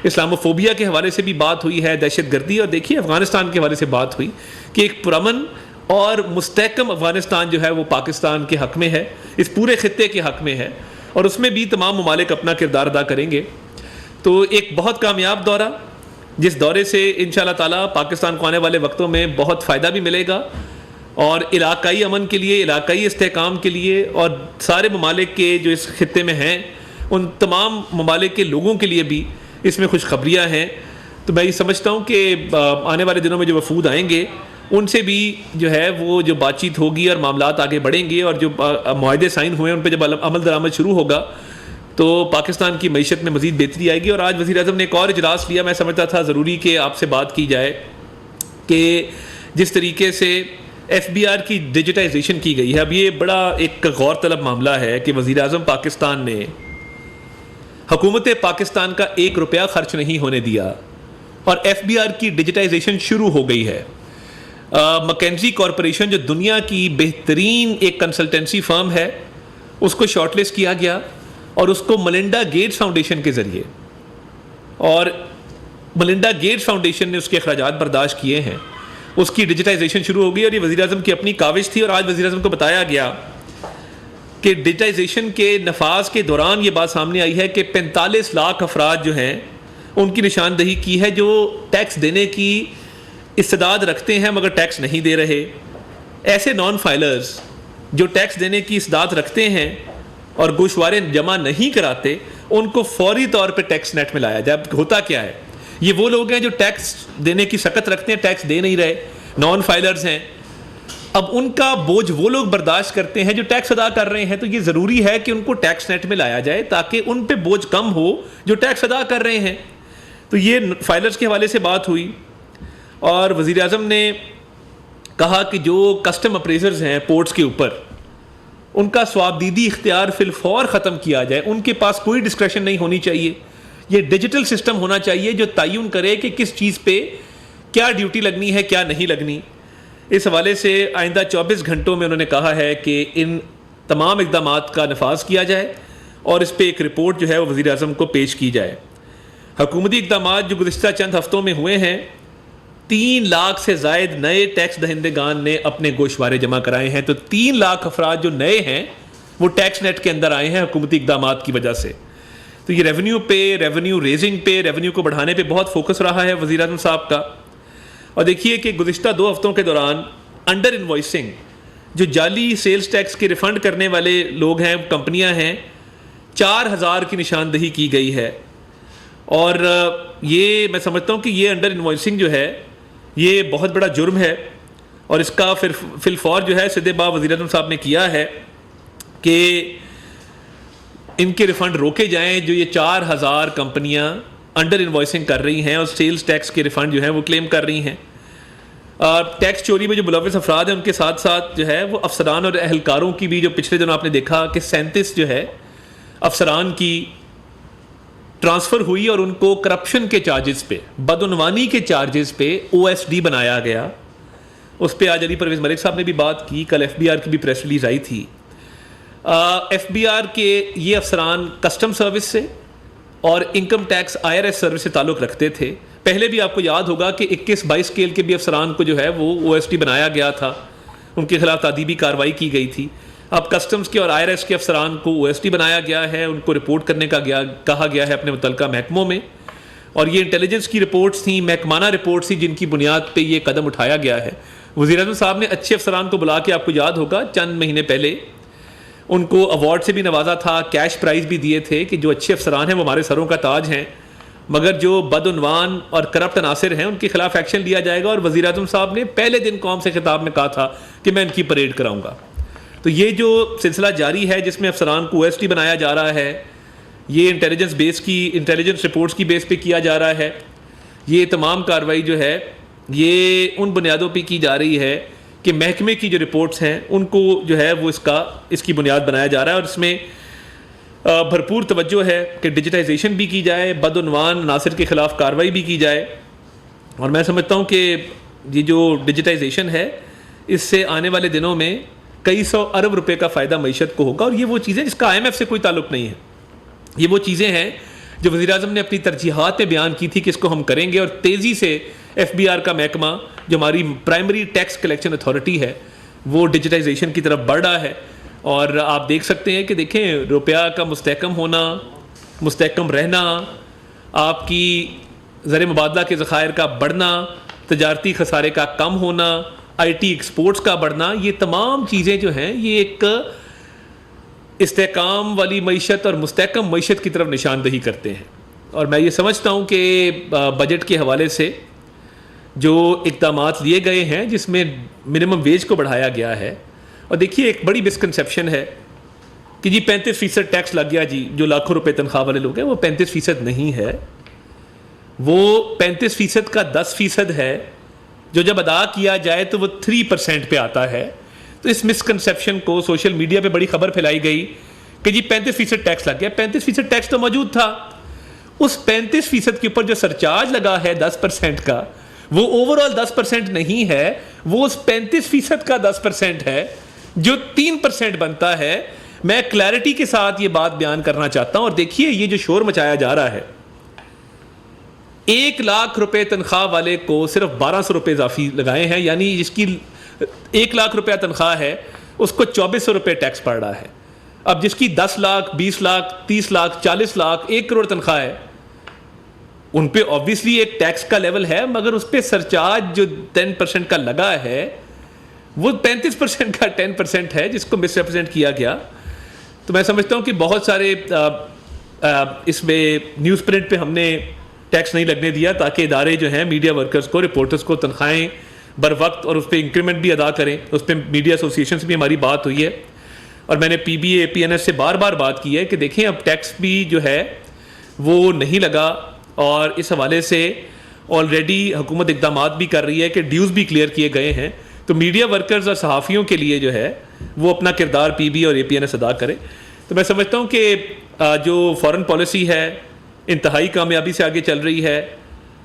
اسلاموفوبیا کے حوالے سے بھی بات ہوئی ہے، دہشت گردی، اور دیکھیے افغانستان کے حوالے سے بات ہوئی کہ ایک پرامن اور مستحکم افغانستان جو ہے وہ پاکستان کے حق میں ہے، اس پورے خطے کے حق میں ہے، اور اس میں بھی تمام ممالک اپنا کردار ادا کریں گے. تو ایک بہت کامیاب دورہ، جس دورے سے انشاءاللہ تعالیٰ پاکستان کو آنے والے وقتوں میں بہت فائدہ بھی ملے گا، اور علاقائی امن کے لیے، علاقائی استحکام کے لیے، اور سارے ممالک کے جو اس خطے میں ہیں ان تمام ممالک کے لوگوں کے لیے بھی اس میں خوشخبریاں ہیں. تو میں یہ سمجھتا ہوں کہ آنے والے دنوں میں جو وفود آئیں گے ان سے بھی جو ہے وہ جو بات چیت ہوگی اور معاملات آگے بڑھیں گے، اور جو معاہدے سائن ہوئے ہیں ان پہ جب عمل درآمد شروع ہوگا تو پاکستان کی معیشت میں مزید بہتری آئے گی. اور آج وزیر اعظم نے ایک اور اجلاس لیا، میں سمجھتا تھا ضروری کہ آپ سے بات کی جائے کہ جس طریقے سے ایف بی آر کی ڈیجیٹائزیشن کی گئی ہے. اب یہ بڑا ایک غور طلب معاملہ ہے کہ وزیر اعظم پاکستان نے حکومت پاکستان کا 1 روپیہ خرچ نہیں ہونے دیا اور ایف بی آر کی ڈیجیٹائزیشن شروع ہو گئی ہے. مکینزی کارپوریشن جو دنیا کی بہترین ایک کنسلٹنسی فرم ہے اس کو شارٹ لسٹ کیا گیا اور اس کو ملنڈا گیٹس فاؤنڈیشن کے ذریعے، اور ملنڈا گیٹس فاؤنڈیشن نے اس کے اخراجات برداشت کیے ہیں، اس کی ڈیجیٹائزیشن شروع ہو گئی. اور یہ وزیر اعظم کی اپنی کاوش تھی، اور آج وزیر اعظم کو بتایا گیا کہ ڈیجیٹائزیشن کے نفاذ کے دوران یہ بات سامنے آئی ہے کہ 45 لاکھ افراد جو ہیں ان کی نشاندہی کی ہے جو ٹیکس دینے کی استعداد رکھتے ہیں مگر ٹیکس نہیں دے رہے. ایسے نان فائلرز جو ٹیکس دینے کی استعداد رکھتے ہیں اور گوشوارے جمع نہیں کراتے، ان کو فوری طور پہ ٹیکس نیٹ میں لایا جائے. ہوتا کیا ہے، یہ وہ لوگ ہیں جو ٹیکس دینے کی سخت رکھتے ہیں، ٹیکس دے نہیں رہے، نان فائلرز ہیں. اب ان کا بوجھ وہ لوگ برداشت کرتے ہیں جو ٹیکس ادا کر رہے ہیں. تو یہ ضروری ہے کہ ان کو ٹیکس نیٹ میں لایا جائے تاکہ ان پہ بوجھ کم ہو جو ٹیکس ادا کر رہے ہیں. تو یہ فائلرز کے حوالے سے بات ہوئی، اور وزیر اعظم نے کہا کہ جو کسٹم اپریزرز ہیں پورٹس کے اوپر، ان کا سوابدیدی اختیار فی الفور ختم کیا جائے. ان کے پاس کوئی ڈسکریشن نہیں ہونی چاہیے. یہ ڈیجیٹل سسٹم ہونا چاہیے جو تعین کرے کہ کس چیز پہ کیا ڈیوٹی لگنی ہے، کیا نہیں لگنی. اس حوالے سے آئندہ 24 گھنٹوں میں انہوں نے کہا ہے کہ ان تمام اقدامات کا نفاذ کیا جائے اور اس پہ ایک رپورٹ جو ہے وہ وزیر اعظم کو پیش کی جائے. حکومتی اقدامات جو گزشتہ چند ہفتوں میں ہوئے ہیں، 3 لاکھ سے زائد نئے ٹیکس دہندگان نے اپنے گوشوارے جمع کرائے ہیں. تو 3 لاکھ افراد جو نئے ہیں وہ ٹیکس نیٹ کے اندر آئے ہیں حکومتی اقدامات کی وجہ سے. تو یہ ریونیو پہ، ریونیو ریزنگ پہ، ریونیو کو بڑھانے پہ بہت فوکس رہا ہے وزیر اعظم صاحب کا. اور دیکھیے کہ گزشتہ 2 ہفتوں کے دوران انڈر انوائسنگ، جو جعلی سیلز ٹیکس کے ریفنڈ کرنے والے لوگ ہیں، کمپنیاں ہیں، 4000 کی نشاندہی کی گئی ہے. اور یہ میں سمجھتا ہوں کہ یہ انڈر انوائسنگ جو ہے یہ بہت بڑا جرم ہے، اور اس کا پھر فی الفور جو ہے سیدھے باب وزیر اعظم صاحب نے کیا ہے کہ ان کے ریفنڈ روکے جائیں جو یہ 4000 کمپنیاں انڈر انوائسنگ کر رہی ہیں اور سیلز ٹیکس کے ریفنڈ جو ہیں وہ کلیم کر رہی ہیں. ٹیکس چوری میں جو ملوث افراد ہیں ان کے ساتھ ساتھ جو ہے وہ افسران اور اہلکاروں کی بھی، جو پچھلے دنوں آپ نے دیکھا کہ 37 جو ہے افسران کی ٹرانسفر ہوئی اور ان کو کرپشن کے چارجز پہ، بدعنوانی کے چارجز پہ OSD بنایا گیا. اس پہ آج علی پرویز ملک صاحب نے بھی بات کی. کل FBR کی بھی پریس ریلیز آئی تھی. FBR کے یہ افسران کسٹم سروس سے اور انکم ٹیکس IRS سروس سے تعلق رکھتے تھے. پہلے بھی آپ کو یاد ہوگا کہ 21-22 اسکیل کے بھی افسران کو جو ہے وہ OSD بنایا گیا تھا، ان کے خلاف تعدیبی کارروائی کی گئی تھی. اب کسٹمز کے اور IRS کے افسران کو OSD بنایا گیا ہے، ان کو رپورٹ کرنے کا کہا گیا ہے اپنے متعلقہ محکموں میں. اور یہ انٹیلیجنس کی رپورٹس تھیں, محکمانہ رپورٹس تھیں, جن کی بنیاد پہ یہ قدم اٹھایا گیا ہے. وزیر اعظم صاحب نے اچھے افسران کو بلا کے, آپ کو یاد ہوگا چند مہینے پہلے ان کو ایوارڈ سے بھی نوازا تھا, کیش پرائز بھی دیے تھے کہ جو اچھے افسران ہیں وہ ہمارے سروں کا تاج ہیں, مگر جو بدعنوان اور کرپٹ عناصر ہیں ان کے خلاف ایکشن لیا جائے گا. اور وزیر اعظم صاحب نے پہلے دن قوم سے خطاب میں کہا تھا کہ میں ان کی پریڈ کراؤں گا. تو یہ جو سلسلہ جاری ہے جس میں افسران کو OST بنایا جا رہا ہے, یہ انٹیلیجنس رپورٹس کی بیس پہ کیا جا رہا ہے, یہ تمام کارروائی جو ہے یہ ان بنیادوں پہ کی جا رہی ہے کہ محکمے کی جو رپورٹس ہیں ان کو جو ہے وہ اس کی بنیاد بنایا جا رہا ہے. اور اس میں بھرپور توجہ ہے کہ ڈیجیٹائزیشن بھی کی جائے, بدعنوان عناصر کے خلاف کارروائی بھی کی جائے. اور میں سمجھتا ہوں کہ یہ جو ڈیجیٹائزیشن ہے اس سے آنے والے دنوں میں کئی 100 ارب روپے کا فائدہ معیشت کو ہوگا. اور یہ وہ چیزیں جس کا IMF سے کوئی تعلق نہیں ہے, یہ وہ چیزیں ہیں جو وزیر اعظم نے اپنی ترجیحات میں بیان کی تھی کہ اس کو ہم کریں گے. اور تیزی سے FBR کا محکمہ جو ہماری پرائمری ٹیکس کلیکشن اتھارٹی ہے وہ ڈیجیٹائزیشن کی طرف بڑھ رہا ہے. اور آپ دیکھ سکتے ہیں کہ دیکھیں روپیہ کا مستحکم ہونا, مستحکم رہنا, آپ کی زر مبادلہ کے ذخائر کا بڑھنا, تجارتی خسارے کا کم ہونا, IT ایکسپورٹس کا بڑھنا, یہ تمام چیزیں جو ہیں یہ ایک استحکام والی معیشت اور مستحکم معیشت کی طرف نشاندہی کرتے ہیں. اور میں یہ سمجھتا ہوں کہ بجٹ کے حوالے سے جو اقدامات لیے گئے ہیں جس میں منیمم ویج کو بڑھایا گیا ہے, اور دیکھیے ایک بڑی مسکنسیپشن ہے کہ جی 35% ٹیکس لگ گیا, جی جو لاکھوں روپے تنخواہ والے لوگ ہیں, وہ 35% نہیں ہے, وہ 35% کا 10% ہے جو جب ادا کیا جائے تو وہ 3% پہ آتا ہے. تو اس مسکنسیپشن کو سوشل میڈیا پہ بڑی خبر پھیلائی گئی کہ جی 35% ٹیکس لگ گیا. 35% ٹیکس تو موجود تھا, اس 35% کے اوپر جو سرچارج لگا ہے 10% کا وہ اوور آل 10% نہیں ہے, وہ اس 35% کا 10% ہے جو 3% بنتا ہے. میں کلیئرٹی کے ساتھ یہ بات بیان کرنا چاہتا ہوں. اور دیکھیے یہ جو شور مچایا جا رہا ہے, 1 لاکھ روپے تنخواہ والے کو صرف 1200 روپے اضافی لگائے ہیں, یعنی جس کی 1 لاکھ روپیہ تنخواہ ہے اس کو 2400 روپے ٹیکس پڑ رہا ہے. اب جس کی 10 لاکھ 20 لاکھ 30 لاکھ 40 لاکھ 1 کروڑ تنخواہ ہے, ان پہ obviously ایک ٹیکس کا لیول ہے, مگر اس پہ سرچارج جو 10% کا لگا ہے وہ 35% کا 10% ہے جس کو مس ریپرزینٹ کیا گیا. تو میں سمجھتا ہوں کہ بہت سارے اس میں نیوز پرنٹ پہ ہم نے ٹیکس نہیں لگنے دیا تاکہ ادارے جو ہیں میڈیا ورکرز کو, رپورٹرز کو تنخواہیں بر وقت اور اس پہ انکریمنٹ بھی ادا کریں. اس پہ میڈیا ایسوسیشن سے بھی ہماری بات ہوئی ہے, اور میں نے PBA APNS سے بار بار بات کی ہے کہ دیکھیں اب ٹیکس بھی جو ہے وہ نہیں لگا, اور اس حوالے سے آلریڈی حکومت اقدامات بھی کر رہی ہے کہ ڈیوز بھی کلیئر کیے گئے ہیں. تو میڈیا ورکرز اور صحافیوں کے لیے جو ہے وہ اپنا کردار PBA اور APNS ادا کرے. تو میں سمجھتا ہوں کہ جو فارن پالیسی ہے انتہائی کامیابی سے آگے چل رہی ہے,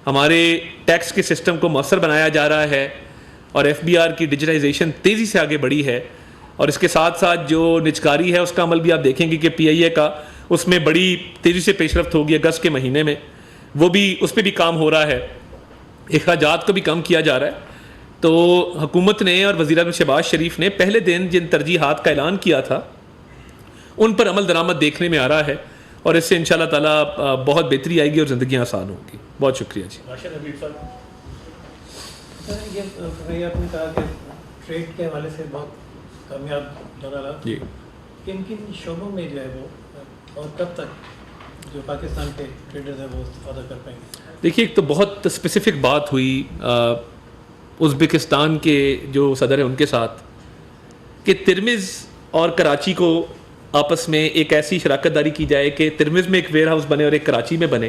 ہمارے ٹیکس کے سسٹم کو مؤثر بنایا جا رہا ہے, اور FBR کی ڈیجیٹائزیشن تیزی سے آگے بڑھی ہے. اور اس کے ساتھ ساتھ جو نجکاری ہے اس کا عمل بھی آپ دیکھیں گے کہ PIA کا اس میں بڑی تیزی سے پیش رفت ہوگی اگست کے مہینے میں, وہ بھی اس پہ بھی کام ہو رہا ہے, اخراجات کو بھی کم کیا جا رہا ہے. تو حکومت نے اور وزیر اعظم شہباز شریف نے پہلے دن جن ترجیحات کا اعلان کیا تھا ان پر عمل درآمد دیکھنے میں آ رہا ہے, اور اس سے انشاءاللہ تعالیٰ بہت بہتری آئے گی اور زندگیاں آسان ہوں گی. بہت شکریہ جی. یہ آپ نے کہا کہ ٹریڈ کے حوالے سے بہت کامیاب نظر آ, جی کن کن شعبوں میں جو ہے وہ اور کب تک جو پاکستان کے ٹریڈرز ہیں وہ استفادہ کر پائیں گے؟ دیکھیے ایک تو بہت اسپیسیفک بات ہوئی ازبکستان کے جو صدر ہیں ان کے ساتھ کہ ترمز اور کراچی کو آپس میں ایک ایسی شراکت داری کی جائے کہ ترمز میں ایک ویئر ہاؤس بنے اور ایک کراچی میں بنے,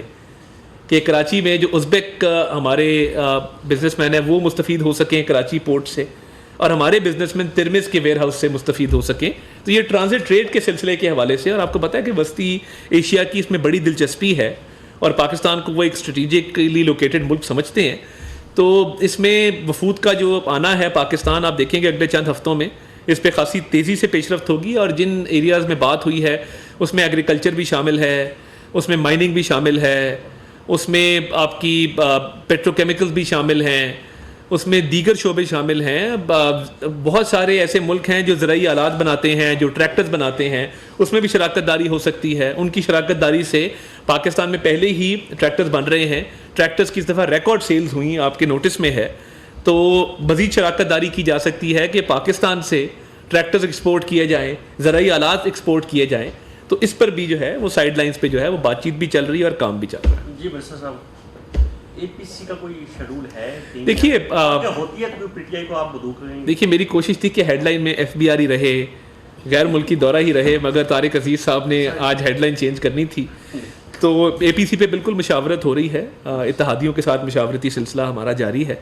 کہ کراچی میں جو ازبک ہمارے بزنس مین ہیں وہ مستفید ہو سکیں کراچی پورٹ سے, اور ہمارے بزنس مین ترمز کے ویئر ہاؤس سے مستفید ہو سکیں. تو یہ ٹرانزٹ ٹریڈ کے سلسلے کے حوالے سے, اور آپ کو پتہ ہے کہ وسطی ایشیا کی اس میں بڑی دلچسپی ہے اور پاکستان کو وہ ایک اسٹریٹجکلی لوکیٹڈ ملک سمجھتے ہیں. تو اس میں وفود کا جو آنا ہے پاکستان, آپ دیکھیں گے اگلے چند ہفتوں میں اس پہ خاصی تیزی سے پیش رفت ہوگی, اور جن ایریاز میں بات ہوئی ہے اس میں ایگریکلچر بھی شامل ہے, اس میں مائننگ بھی شامل ہے, اس میں آپ کی پیٹرو کیمیکلز بھی شامل ہیں, اس میں دیگر شعبے شامل ہیں. بہت سارے ایسے ملک ہیں جو زرعی آلات بناتے ہیں, جو ٹریکٹرز بناتے ہیں, اس میں بھی شراکت داری ہو سکتی ہے. ان کی شراکت داری سے پاکستان میں پہلے ہی ٹریکٹرز بن رہے ہیں. ٹریکٹرز کی اس دفعہ ریکارڈ سیلز ہوئیں, آپ کے نوٹس میں ہے. تو مزید شراکت داری کی جا سکتی ہے کہ پاکستان سے ٹریکٹرز ایکسپورٹ کیے جائیں, زرعی آلات ایکسپورٹ کیے جائیں. تو اس پر بھی جو ہے وہ سائیڈ لائنز پہ جو ہے وہ بات چیت بھی چل رہی ہے اور کام بھی چل رہا ہے. جی برسا صاحب, اے پی سی کا کوئی شیڈول ہے؟ دیکھیے ہوتی ہے تو پی ٹی آئی کو آپ بدو کریں. دیکھیے میری کوشش تھی کہ ہیڈ لائن میں ایف بی آر ہی رہے, غیر ملکی دورہ ہی رہے, مگر طارق عزیز صاحب نے آج ہیڈ لائن چینج کرنی تھی. تو اے پی سی پہ بالکل مشاورت ہو رہی ہے, اتحادیوں کے ساتھ مشاورتی سلسلہ ہمارا جاری ہے,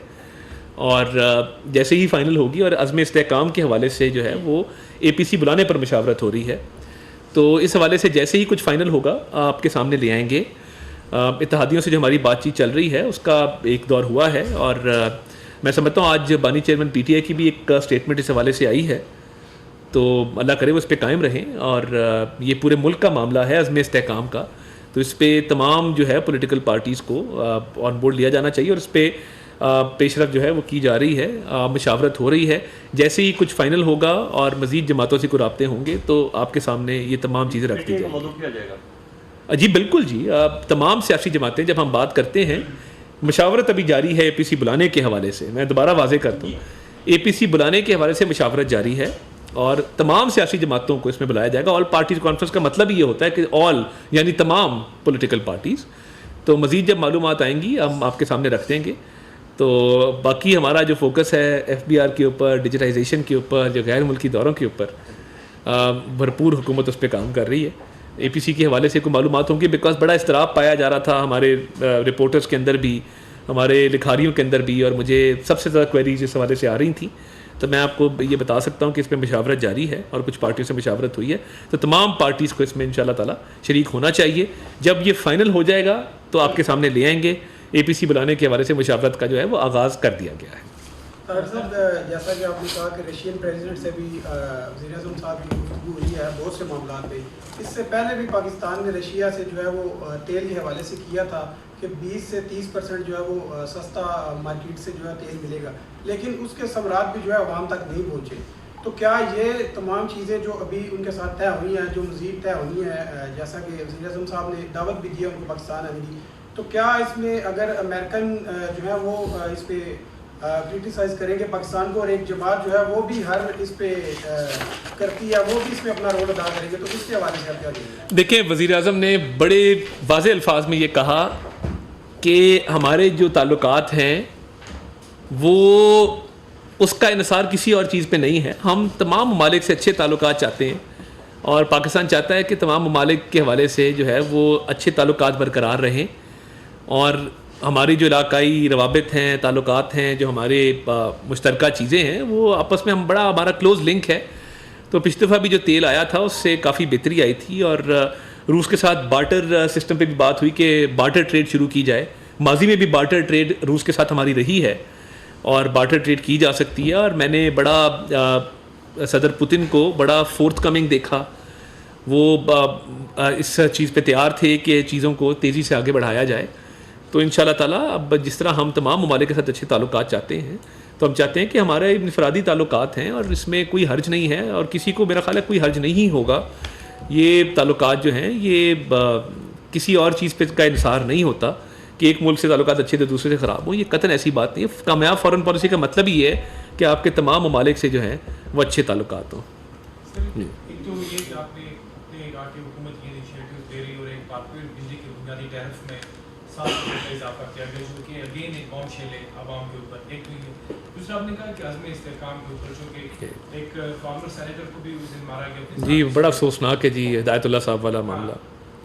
اور جیسے ہی فائنل ہوگی اور عزم استحکام کے حوالے سے جو ہے وہ اے پی سی بلانے پر مشاورت ہو رہی ہے. تو اس حوالے سے جیسے ہی کچھ فائنل ہوگا آپ کے سامنے لے آئیں گے. اتحادیوں سے جو ہماری بات چیت چل رہی ہے اس کا ایک دور ہوا ہے, اور میں سمجھتا ہوں آج بانی چیئرمین پی ٹی آئی کی بھی ایک اسٹیٹمنٹ اس حوالے سے آئی ہے. تو اللہ کرے وہ اس پہ قائم رہیں, اور یہ پورے ملک کا معاملہ ہے عزم استحکام کا, تو اس پہ تمام جو ہے پولیٹیکل پارٹیز کو آن بورڈ لیا جانا چاہیے, اور اس پہ پیش رفت جو ہے وہ کی جا رہی ہے, مشاورت ہو رہی ہے. جیسے ہی کچھ فائنل ہوگا اور مزید جماعتوں سے کوئی رابطے ہوں گے تو آپ کے سامنے یہ تمام چیزیں رکھ دی جائیں گی. جی بالکل جی, تمام سیاسی جماعتیں جب ہم بات کرتے ہیں, مشاورت ابھی جاری ہے اے پی سی بلانے کے حوالے سے. میں دوبارہ واضح کرتا ہوں, اے پی سی بلانے کے حوالے سے مشاورت جاری ہے, اور تمام سیاسی جماعتوں کو اس میں بلایا جائے گا. آل پارٹیز کانفرنس کا مطلب یہ ہوتا ہے کہ آل یعنی تمام پولیٹیکل پارٹیز. تو مزید جب معلومات آئیں گی ہم آپ کے سامنے رکھ دیں گے. تو باقی ہمارا جو فوکس ہے ایف بی آر کے اوپر, ڈیجیٹائزیشن کے اوپر, جو غیر ملکی دوروں کے اوپر, بھرپور حکومت اس پہ کام کر رہی ہے. اے پی سی کے حوالے سے کوئی معلومات ہوں گی, بیکاز بڑا اضطراب پایا جا رہا تھا ہمارے رپورٹرز کے اندر بھی, ہمارے لکھاریوں کے اندر بھی, اور مجھے سب سے زیادہ کوئریز اس حوالے سے آ رہی تھیں. تو میں آپ کو یہ بتا سکتا ہوں کہ اس پہ مشاورت جاری ہے, اور کچھ پارٹیوں سے مشاورت ہوئی ہے. تو تمام پارٹیز کو اس میں انشاءاللہ تعالیٰ شریک ہونا چاہیے. جب یہ فائنل ہو جائے گا تو آپ کے سامنے لے آئیں گے. اے پی سی بلانے کے حوالے سے مشاورت کا جو ہے وہ آغاز کر دیا گیا ہے. طاہر صاحب, جیسا کہ آپ نے کہا کہ رشین پریزیڈنٹ سے بھی وزیر اعظم صاحب کی گفتگو ہوئی ہے بہت سے معاملات پہ. اس سے پہلے بھی پاکستان نے رشیا سے جو ہے وہ تیل کے حوالے سے کیا تھا کہ 20 سے 30% جو ہے وہ سستا مارکیٹ سے جو ہے تیل ملے گا, لیکن اس کے ثمرات بھی جو ہے عوام تک نہیں پہنچے. تو کیا یہ تمام چیزیں جو ابھی ان کے ساتھ طے ہوئی ہیں, جو مزید طے ہونی ہے, جیسا کہ وزیر اعظم صاحب نے دعوت بھی دی ہے ان کو پاکستان آنے کی, تو کیا اس میں اگر امریکن جو ہے وہ اس پہ کرٹیسائز کریں گے پاکستان کو, اور ایک جماعت جو ہے وہ بھی ہر اس پہ کرتی ہے, وہ بھی اس میں اپنا رول ادا کریں گے, تو اس کے حوالے سے آپ کیا کہیں گے؟ دیکھیں, وزیر اعظم نے بڑے واضح الفاظ میں یہ کہا کہ ہمارے جو تعلقات ہیں وہ اس کا انحصار کسی اور چیز پہ نہیں ہے. ہم تمام ممالک سے اچھے تعلقات چاہتے ہیں, اور پاکستان چاہتا ہے کہ تمام ممالک کے حوالے سے جو ہے وہ اچھے تعلقات برقرار رہیں, اور ہماری جو علاقائی روابط ہیں, تعلقات ہیں, جو ہمارے مشترکہ چیزیں ہیں, وہ آپس میں ہم بڑا ہمارا کلوز لنک ہے. تو پچھلی دفعہ بھی جو تیل آیا تھا اس سے کافی بہتری آئی تھی, اور روس کے ساتھ بارٹر سسٹم پہ بھی بات ہوئی کہ بارٹر ٹریڈ شروع کی جائے. ماضی میں بھی بارٹر ٹریڈ روس کے ساتھ ہماری رہی ہے, اور بارٹر ٹریڈ کی جا سکتی ہے. اور میں نے بڑا صدر پوتن کو بڑا فورتھ کمنگ دیکھا, وہ اس چیز پہ تیار تھے کہ چیزوں کو تیزی سے آگے بڑھایا جائے. تو انشاءاللہ تعالیٰ اب جس طرح ہم تمام ممالک کے ساتھ اچھے تعلقات چاہتے ہیں, تو ہم چاہتے ہیں کہ ہمارے انفرادی تعلقات ہیں, اور اس میں کوئی حرج نہیں ہے, اور کسی کو میرا خیال ہے کوئی حرج نہیں ہوگا. یہ تعلقات جو ہیں یہ کسی اور چیز پہ کا انحصار نہیں ہوتا کہ ایک ملک سے تعلقات اچھے تو دوسرے سے خراب ہوں. یہ قطعاً ایسی بات نہیں ہے. کامیاب فارن پالیسی کا مطلب یہ ہے کہ آپ کے تمام ممالک سے جو ہیں وہ اچھے تعلقات ہوں. ایک تو یہ کہ آپ نے کہا کہ حکومت کی انیشیٹو دے رہی, اور ایک بات پھر بجلی کے بنیادی ٹیرف میں 7% کا اضافہ کیا گیا, جو کہ اگین ایک بام شیل ہے عوام کے اوپر. ایک تو یہ دوسرا آپ نے کہا کہ عزم استحکام کے اوپر, جو کہ ایک فارمر سینیٹر کو بھی اس دن مارا گیا. جی بڑا افسوسناک ہے جی ہدایت اللہ صاحب والا معاملہ.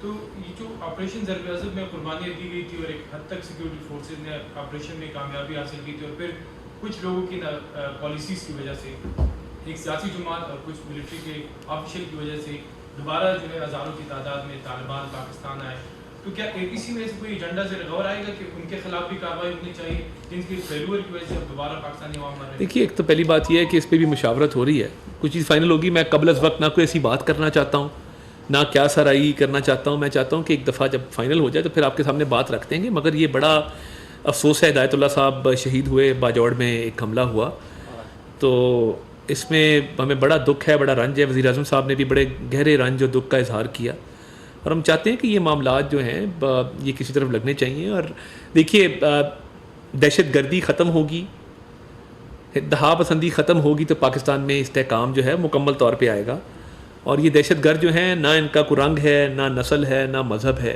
تو یہ جو آپریشن ضرب عزب میں قربانیاں دی گئی تھی, اور ایک حد تک سیکورٹی فورسز نے آپریشن میں کامیابی حاصل کی تھی, اور پھر کچھ لوگوں کی پالیسیز کی وجہ سے ایک سیاسی جماعت اور کچھ ملٹری کے آفیشل کی وجہ سے دوبارہ جو ہے ہزاروں کی تعداد میں طالبان پاکستان آئے. تو کیا اے پی سی میں سے کوئی ایجنڈا سے غور آئے گا کہ ان کے خلاف بھی کارروائی ہونی چاہیے جن کی فیلور کی وجہ سے اب دوبارہ پاکستانی عوام مر رہے ہیں؟ دیکھیے, ایک تو پہلی بات یہ ہے کہ اس پہ بھی مشاورت ہو رہی ہے. کچھ چیز فائنل ہوگی. میں قبل از وقت نہ کوئی ایسی بات کرنا چاہتا ہوں, نہ کیا سرائی کرنا چاہتا ہوں. میں چاہتا ہوں کہ ایک دفعہ جب فائنل ہو جائے تو پھر آپ کے سامنے بات رکھ دیں گے. مگر یہ بڑا افسوس ہے ہدایت اللہ صاحب شہید ہوئے، باجوڑ میں ایک حملہ ہوا، تو اس میں ہمیں بڑا دکھ ہے، بڑا رنج ہے. وزیر اعظم صاحب نے بھی بڑے گہرے رنج اور دکھ کا اظہار کیا، اور ہم چاہتے ہیں کہ یہ معاملات جو ہیں یہ کسی طرف لگنے چاہیے. اور دیکھیے دہشت گردی ختم ہوگی، دہا پسندی ختم ہوگی تو پاکستان میں استحکام جو ہے مکمل طور پہ آئے گا. اور یہ دہشت گرد جو ہیں، نہ ان کا کوئی رنگ ہے، نہ نسل ہے، نہ مذہب ہے،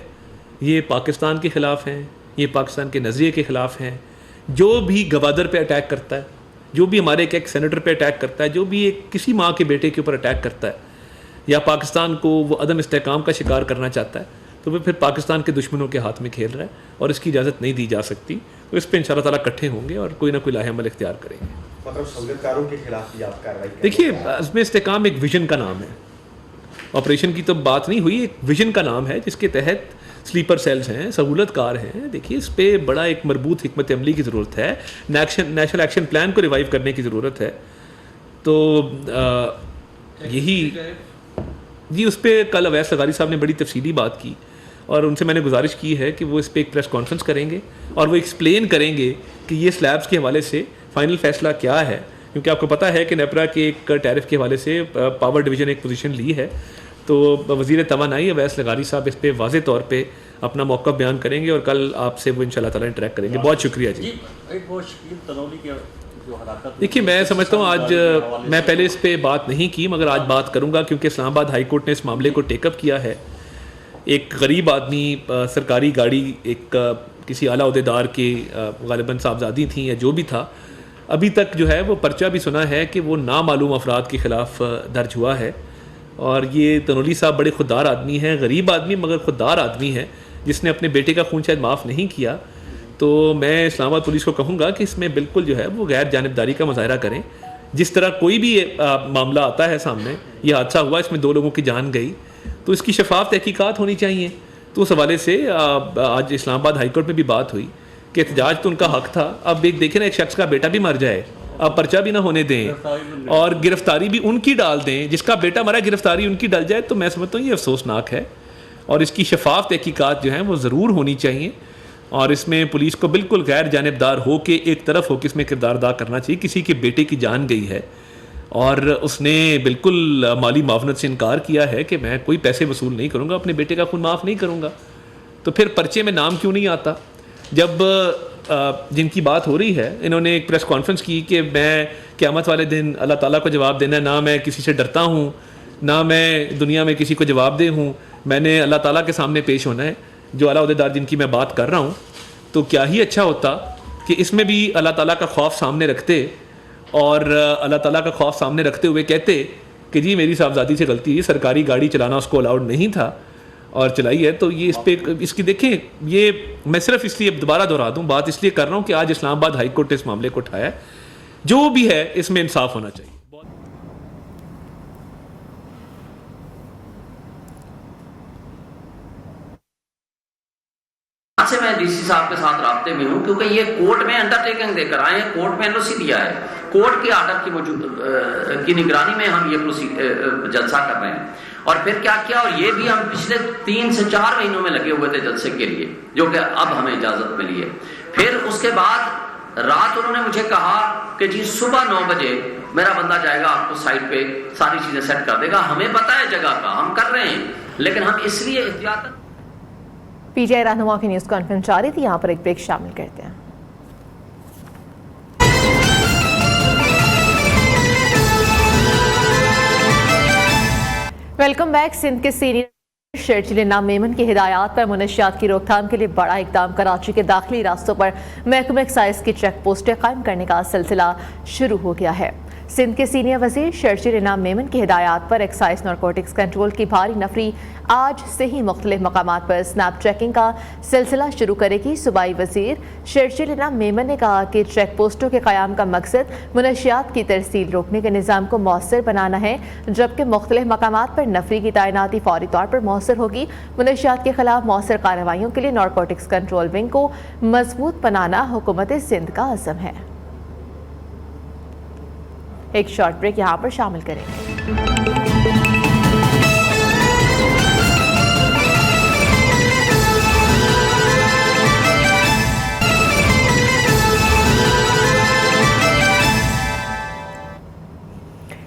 یہ پاکستان کے خلاف ہیں، یہ پاکستان کے نظریے کے خلاف ہیں. جو بھی گوادر پہ اٹیک کرتا ہے، جو بھی ہمارے ایک سینیٹر پہ اٹیک کرتا ہے، جو بھی ایک کسی ماں کے بیٹے کے اوپر اٹیک کرتا ہے، یا پاکستان کو وہ عدم استحکام کا شکار کرنا چاہتا ہے، تو وہ پھر پاکستان کے دشمنوں کے ہاتھ میں کھیل رہا ہے، اور اس کی اجازت نہیں دی جا سکتی. تو اس پہ انشاءاللہ تعالیٰ اکٹھے ہوں گے اور کوئی نہ کوئی لاہ عمل اختیار کریں گے. مطلب سہولت کاروں کے خلاف بھی آپ کارروائی کریں؟ دیکھیے عزم استحکام ایک ویژن کا نام ہے، آپریشن کی تو بات نہیں ہوئی، ایک ویژن کا نام ہے جس کے تحت سلیپر سیلز ہیں، سہولت کار ہیں. دیکھیے اس پہ بڑا ایک مربوط حکمت عملی کی ضرورت ہے، نیشنل ایکشن پلان کو ریوائیو کرنے کی ضرورت ہے. تو یہی جی اس پہ کل اویس لغاری صاحب نے بڑی تفصیلی بات کی، اور ان سے میں نے گزارش کی ہے کہ وہ اس پہ ایک پریس کانفرنس کریں گے اور وہ ایکسپلین کریں گے کہ یہ سلیبس کے حوالے سے فائنل فیصلہ کیا ہے. کیونکہ آپ کو پتہ ہے کہ نیپرا کے ایک ٹیرف کے حوالے سے پاور ڈویژن ایک پوزیشن لی ہے، تو وزیر توانائی اویس لغاری صاحب اس پہ واضح طور پہ اپنا موقف بیان کریں گے، اور کل آپ سے وہ انشاءاللہ تعالیٰ انٹریکٹ کریں گے. بہت شکریہ جی. دیکھیے میں سمجھتا ہوں آج میں پہلے اس پہ بات نہیں کی، مگر آج بات کروں گا کیونکہ اسلام آباد ہائی کورٹ نے اس معاملے کو ٹیک اپ کیا ہے. ایک غریب آدمی سرکاری گاڑی ایک کسی اعلیٰ عہدیدار کی غالباً صاحبزادی تھیں یا جو بھی تھا، ابھی تک جو ہے وہ پرچہ بھی سنا ہے کہ وہ نامعلوم افراد کے خلاف درج ہوا ہے. اور یہ تنولی صاحب بڑے خوددار آدمی ہیں، غریب آدمی مگر خوددار آدمی ہے، جس نے اپنے بیٹے کا خون شاید معاف نہیں کیا. تو میں اسلام آباد پولیس کو کہوں گا کہ اس میں بالکل جو ہے وہ غیر جانبداری کا مظاہرہ کریں. جس طرح کوئی بھی معاملہ آتا ہے سامنے، یہ حادثہ ہوا، اس میں 2 لوگوں کی جان گئی، تو اس کی شفاف تحقیقات ہونی چاہیے. تو اس حوالے سے آج اسلام آباد ہائی کورٹ میں بھی بات ہوئی کہ احتجاج تو ان کا حق تھا. اب ایک دیکھیں نا، ایک شخص کا بیٹا بھی مر جائے، اب پرچہ بھی نہ ہونے دیں اور گرفتاری بھی ان کی ڈال دیں، جس کا بیٹا مرا گرفتاری ان کی ڈل جائے، تو میں سمجھتا ہوں یہ افسوسناک ہے. اور اس کی شفاف تحقیقات جو ہیں وہ ضرور ہونی چاہیے، اور اس میں پولیس کو بالکل غیر جانبدار ہو کے ایک طرف ہو کے اس میں کردار ادا کرنا چاہیے. کسی کے بیٹے کی جان گئی ہے اور اس نے بالکل مالی معاونت سے انکار کیا ہے کہ میں کوئی پیسے وصول نہیں کروں گا، اپنے بیٹے کا خون معاف نہیں کروں گا، تو پھر پرچے میں نام کیوں نہیں آتا؟ جب جن کی بات ہو رہی ہے انہوں نے ایک پریس کانفرنس کی کہ میں قیامت والے دن اللہ تعالیٰ کو جواب دینا ہے، نہ میں کسی سے ڈرتا ہوں، نہ میں دنیا میں کسی کو جواب دہ ہوں، میں نے اللہ تعالیٰ کے سامنے پیش ہونا ہے، جو اعلیٰ عہدیدار جن کی میں بات کر رہا ہوں. تو کیا ہی اچھا ہوتا کہ اس میں بھی اللہ تعالیٰ کا خوف سامنے رکھتے، اور اللہ تعالیٰ کا خوف سامنے رکھتے ہوئے کہتے کہ جی میری صاحبزادی سے غلطی ہے، سرکاری گاڑی چلانا اس کو الاؤڈ نہیں تھا اور چلائی ہے. تو یہ اس پہ اس کی دیکھیں، یہ میں صرف اس لیے دوبارہ دہرا دوں، بات اس لیے کر رہا ہوں کہ آج اسلام آباد ہائی کورٹ نے اس معاملے کو اٹھایا ہے. جو بھی ہے اس میں انصاف ہونا چاہیے. سے میں ڈی سی صاحب کے ساتھ رابطے میں ہوں، کیونکہ یہ کورٹ میں انڈر ٹیکنگ دے کر آئے ہیں، کورٹ میں NOC دیا ہے، کورٹ کے آرڈر کی نگرانی میں ہم یہ جلسہ کر رہے ہیں. اور پھر کیا کیا، اور یہ بھی ہم پچھلے 3 سے 4 مہینوں میں لگے ہوئے تھے جلسے کے لیے، جو کہ اب ہمیں اجازت ملی ہے. پھر اس کے بعد رات انہوں نے مجھے کہا کہ جی صبح 9 بجے میرا بندہ جائے گا آپ کو سائٹ پہ ساری چیزیں سیٹ کر دے گا. ہمیں پتہ ہے جگہ کا، ہم کر رہے ہیں، لیکن ہم اس لیے احتیاط. پی ٹی آئی رہنما کی نیوز کانفرنس جاری تھی، یہاں پر ایک بریک شامل کرتے ہیں. Welcome back. سندھ کے سینئر شرجیل انعام میمن کی ہدایات پر منشیات کی روک تھام کے لیے بڑا اقدام. کراچی کے داخلی راستوں پر محکمہ ایکسائز کی چیک پوسٹیں قائم کرنے کا سلسلہ شروع ہو گیا ہے. سندھ کے سینئر وزیر شرجیل انعام میمن کی ہدایات پر ایکسائز نارکوٹکس کنٹرول کی بھاری نفری آج سے ہی مختلف مقامات پر سنیپ چیکنگ کا سلسلہ شروع کرے گی. صوبائی وزیر شرجیل انعام میمن نے کہا کہ چیک پوسٹوں کے قیام کا مقصد منشیات کی ترسیل روکنے کے نظام کو مؤثر بنانا ہے، جبکہ مختلف مقامات پر نفری کی تعیناتی فوری طور پر مؤثر ہوگی. منشیات کے خلاف مؤثر کارروائیوں کے لیے نارکوٹکس کنٹرول ونگ کو مضبوط بنانا حکومت سندھ کا عزم ہے. ایک شارٹ بریک یہاں پر شامل کریں گے.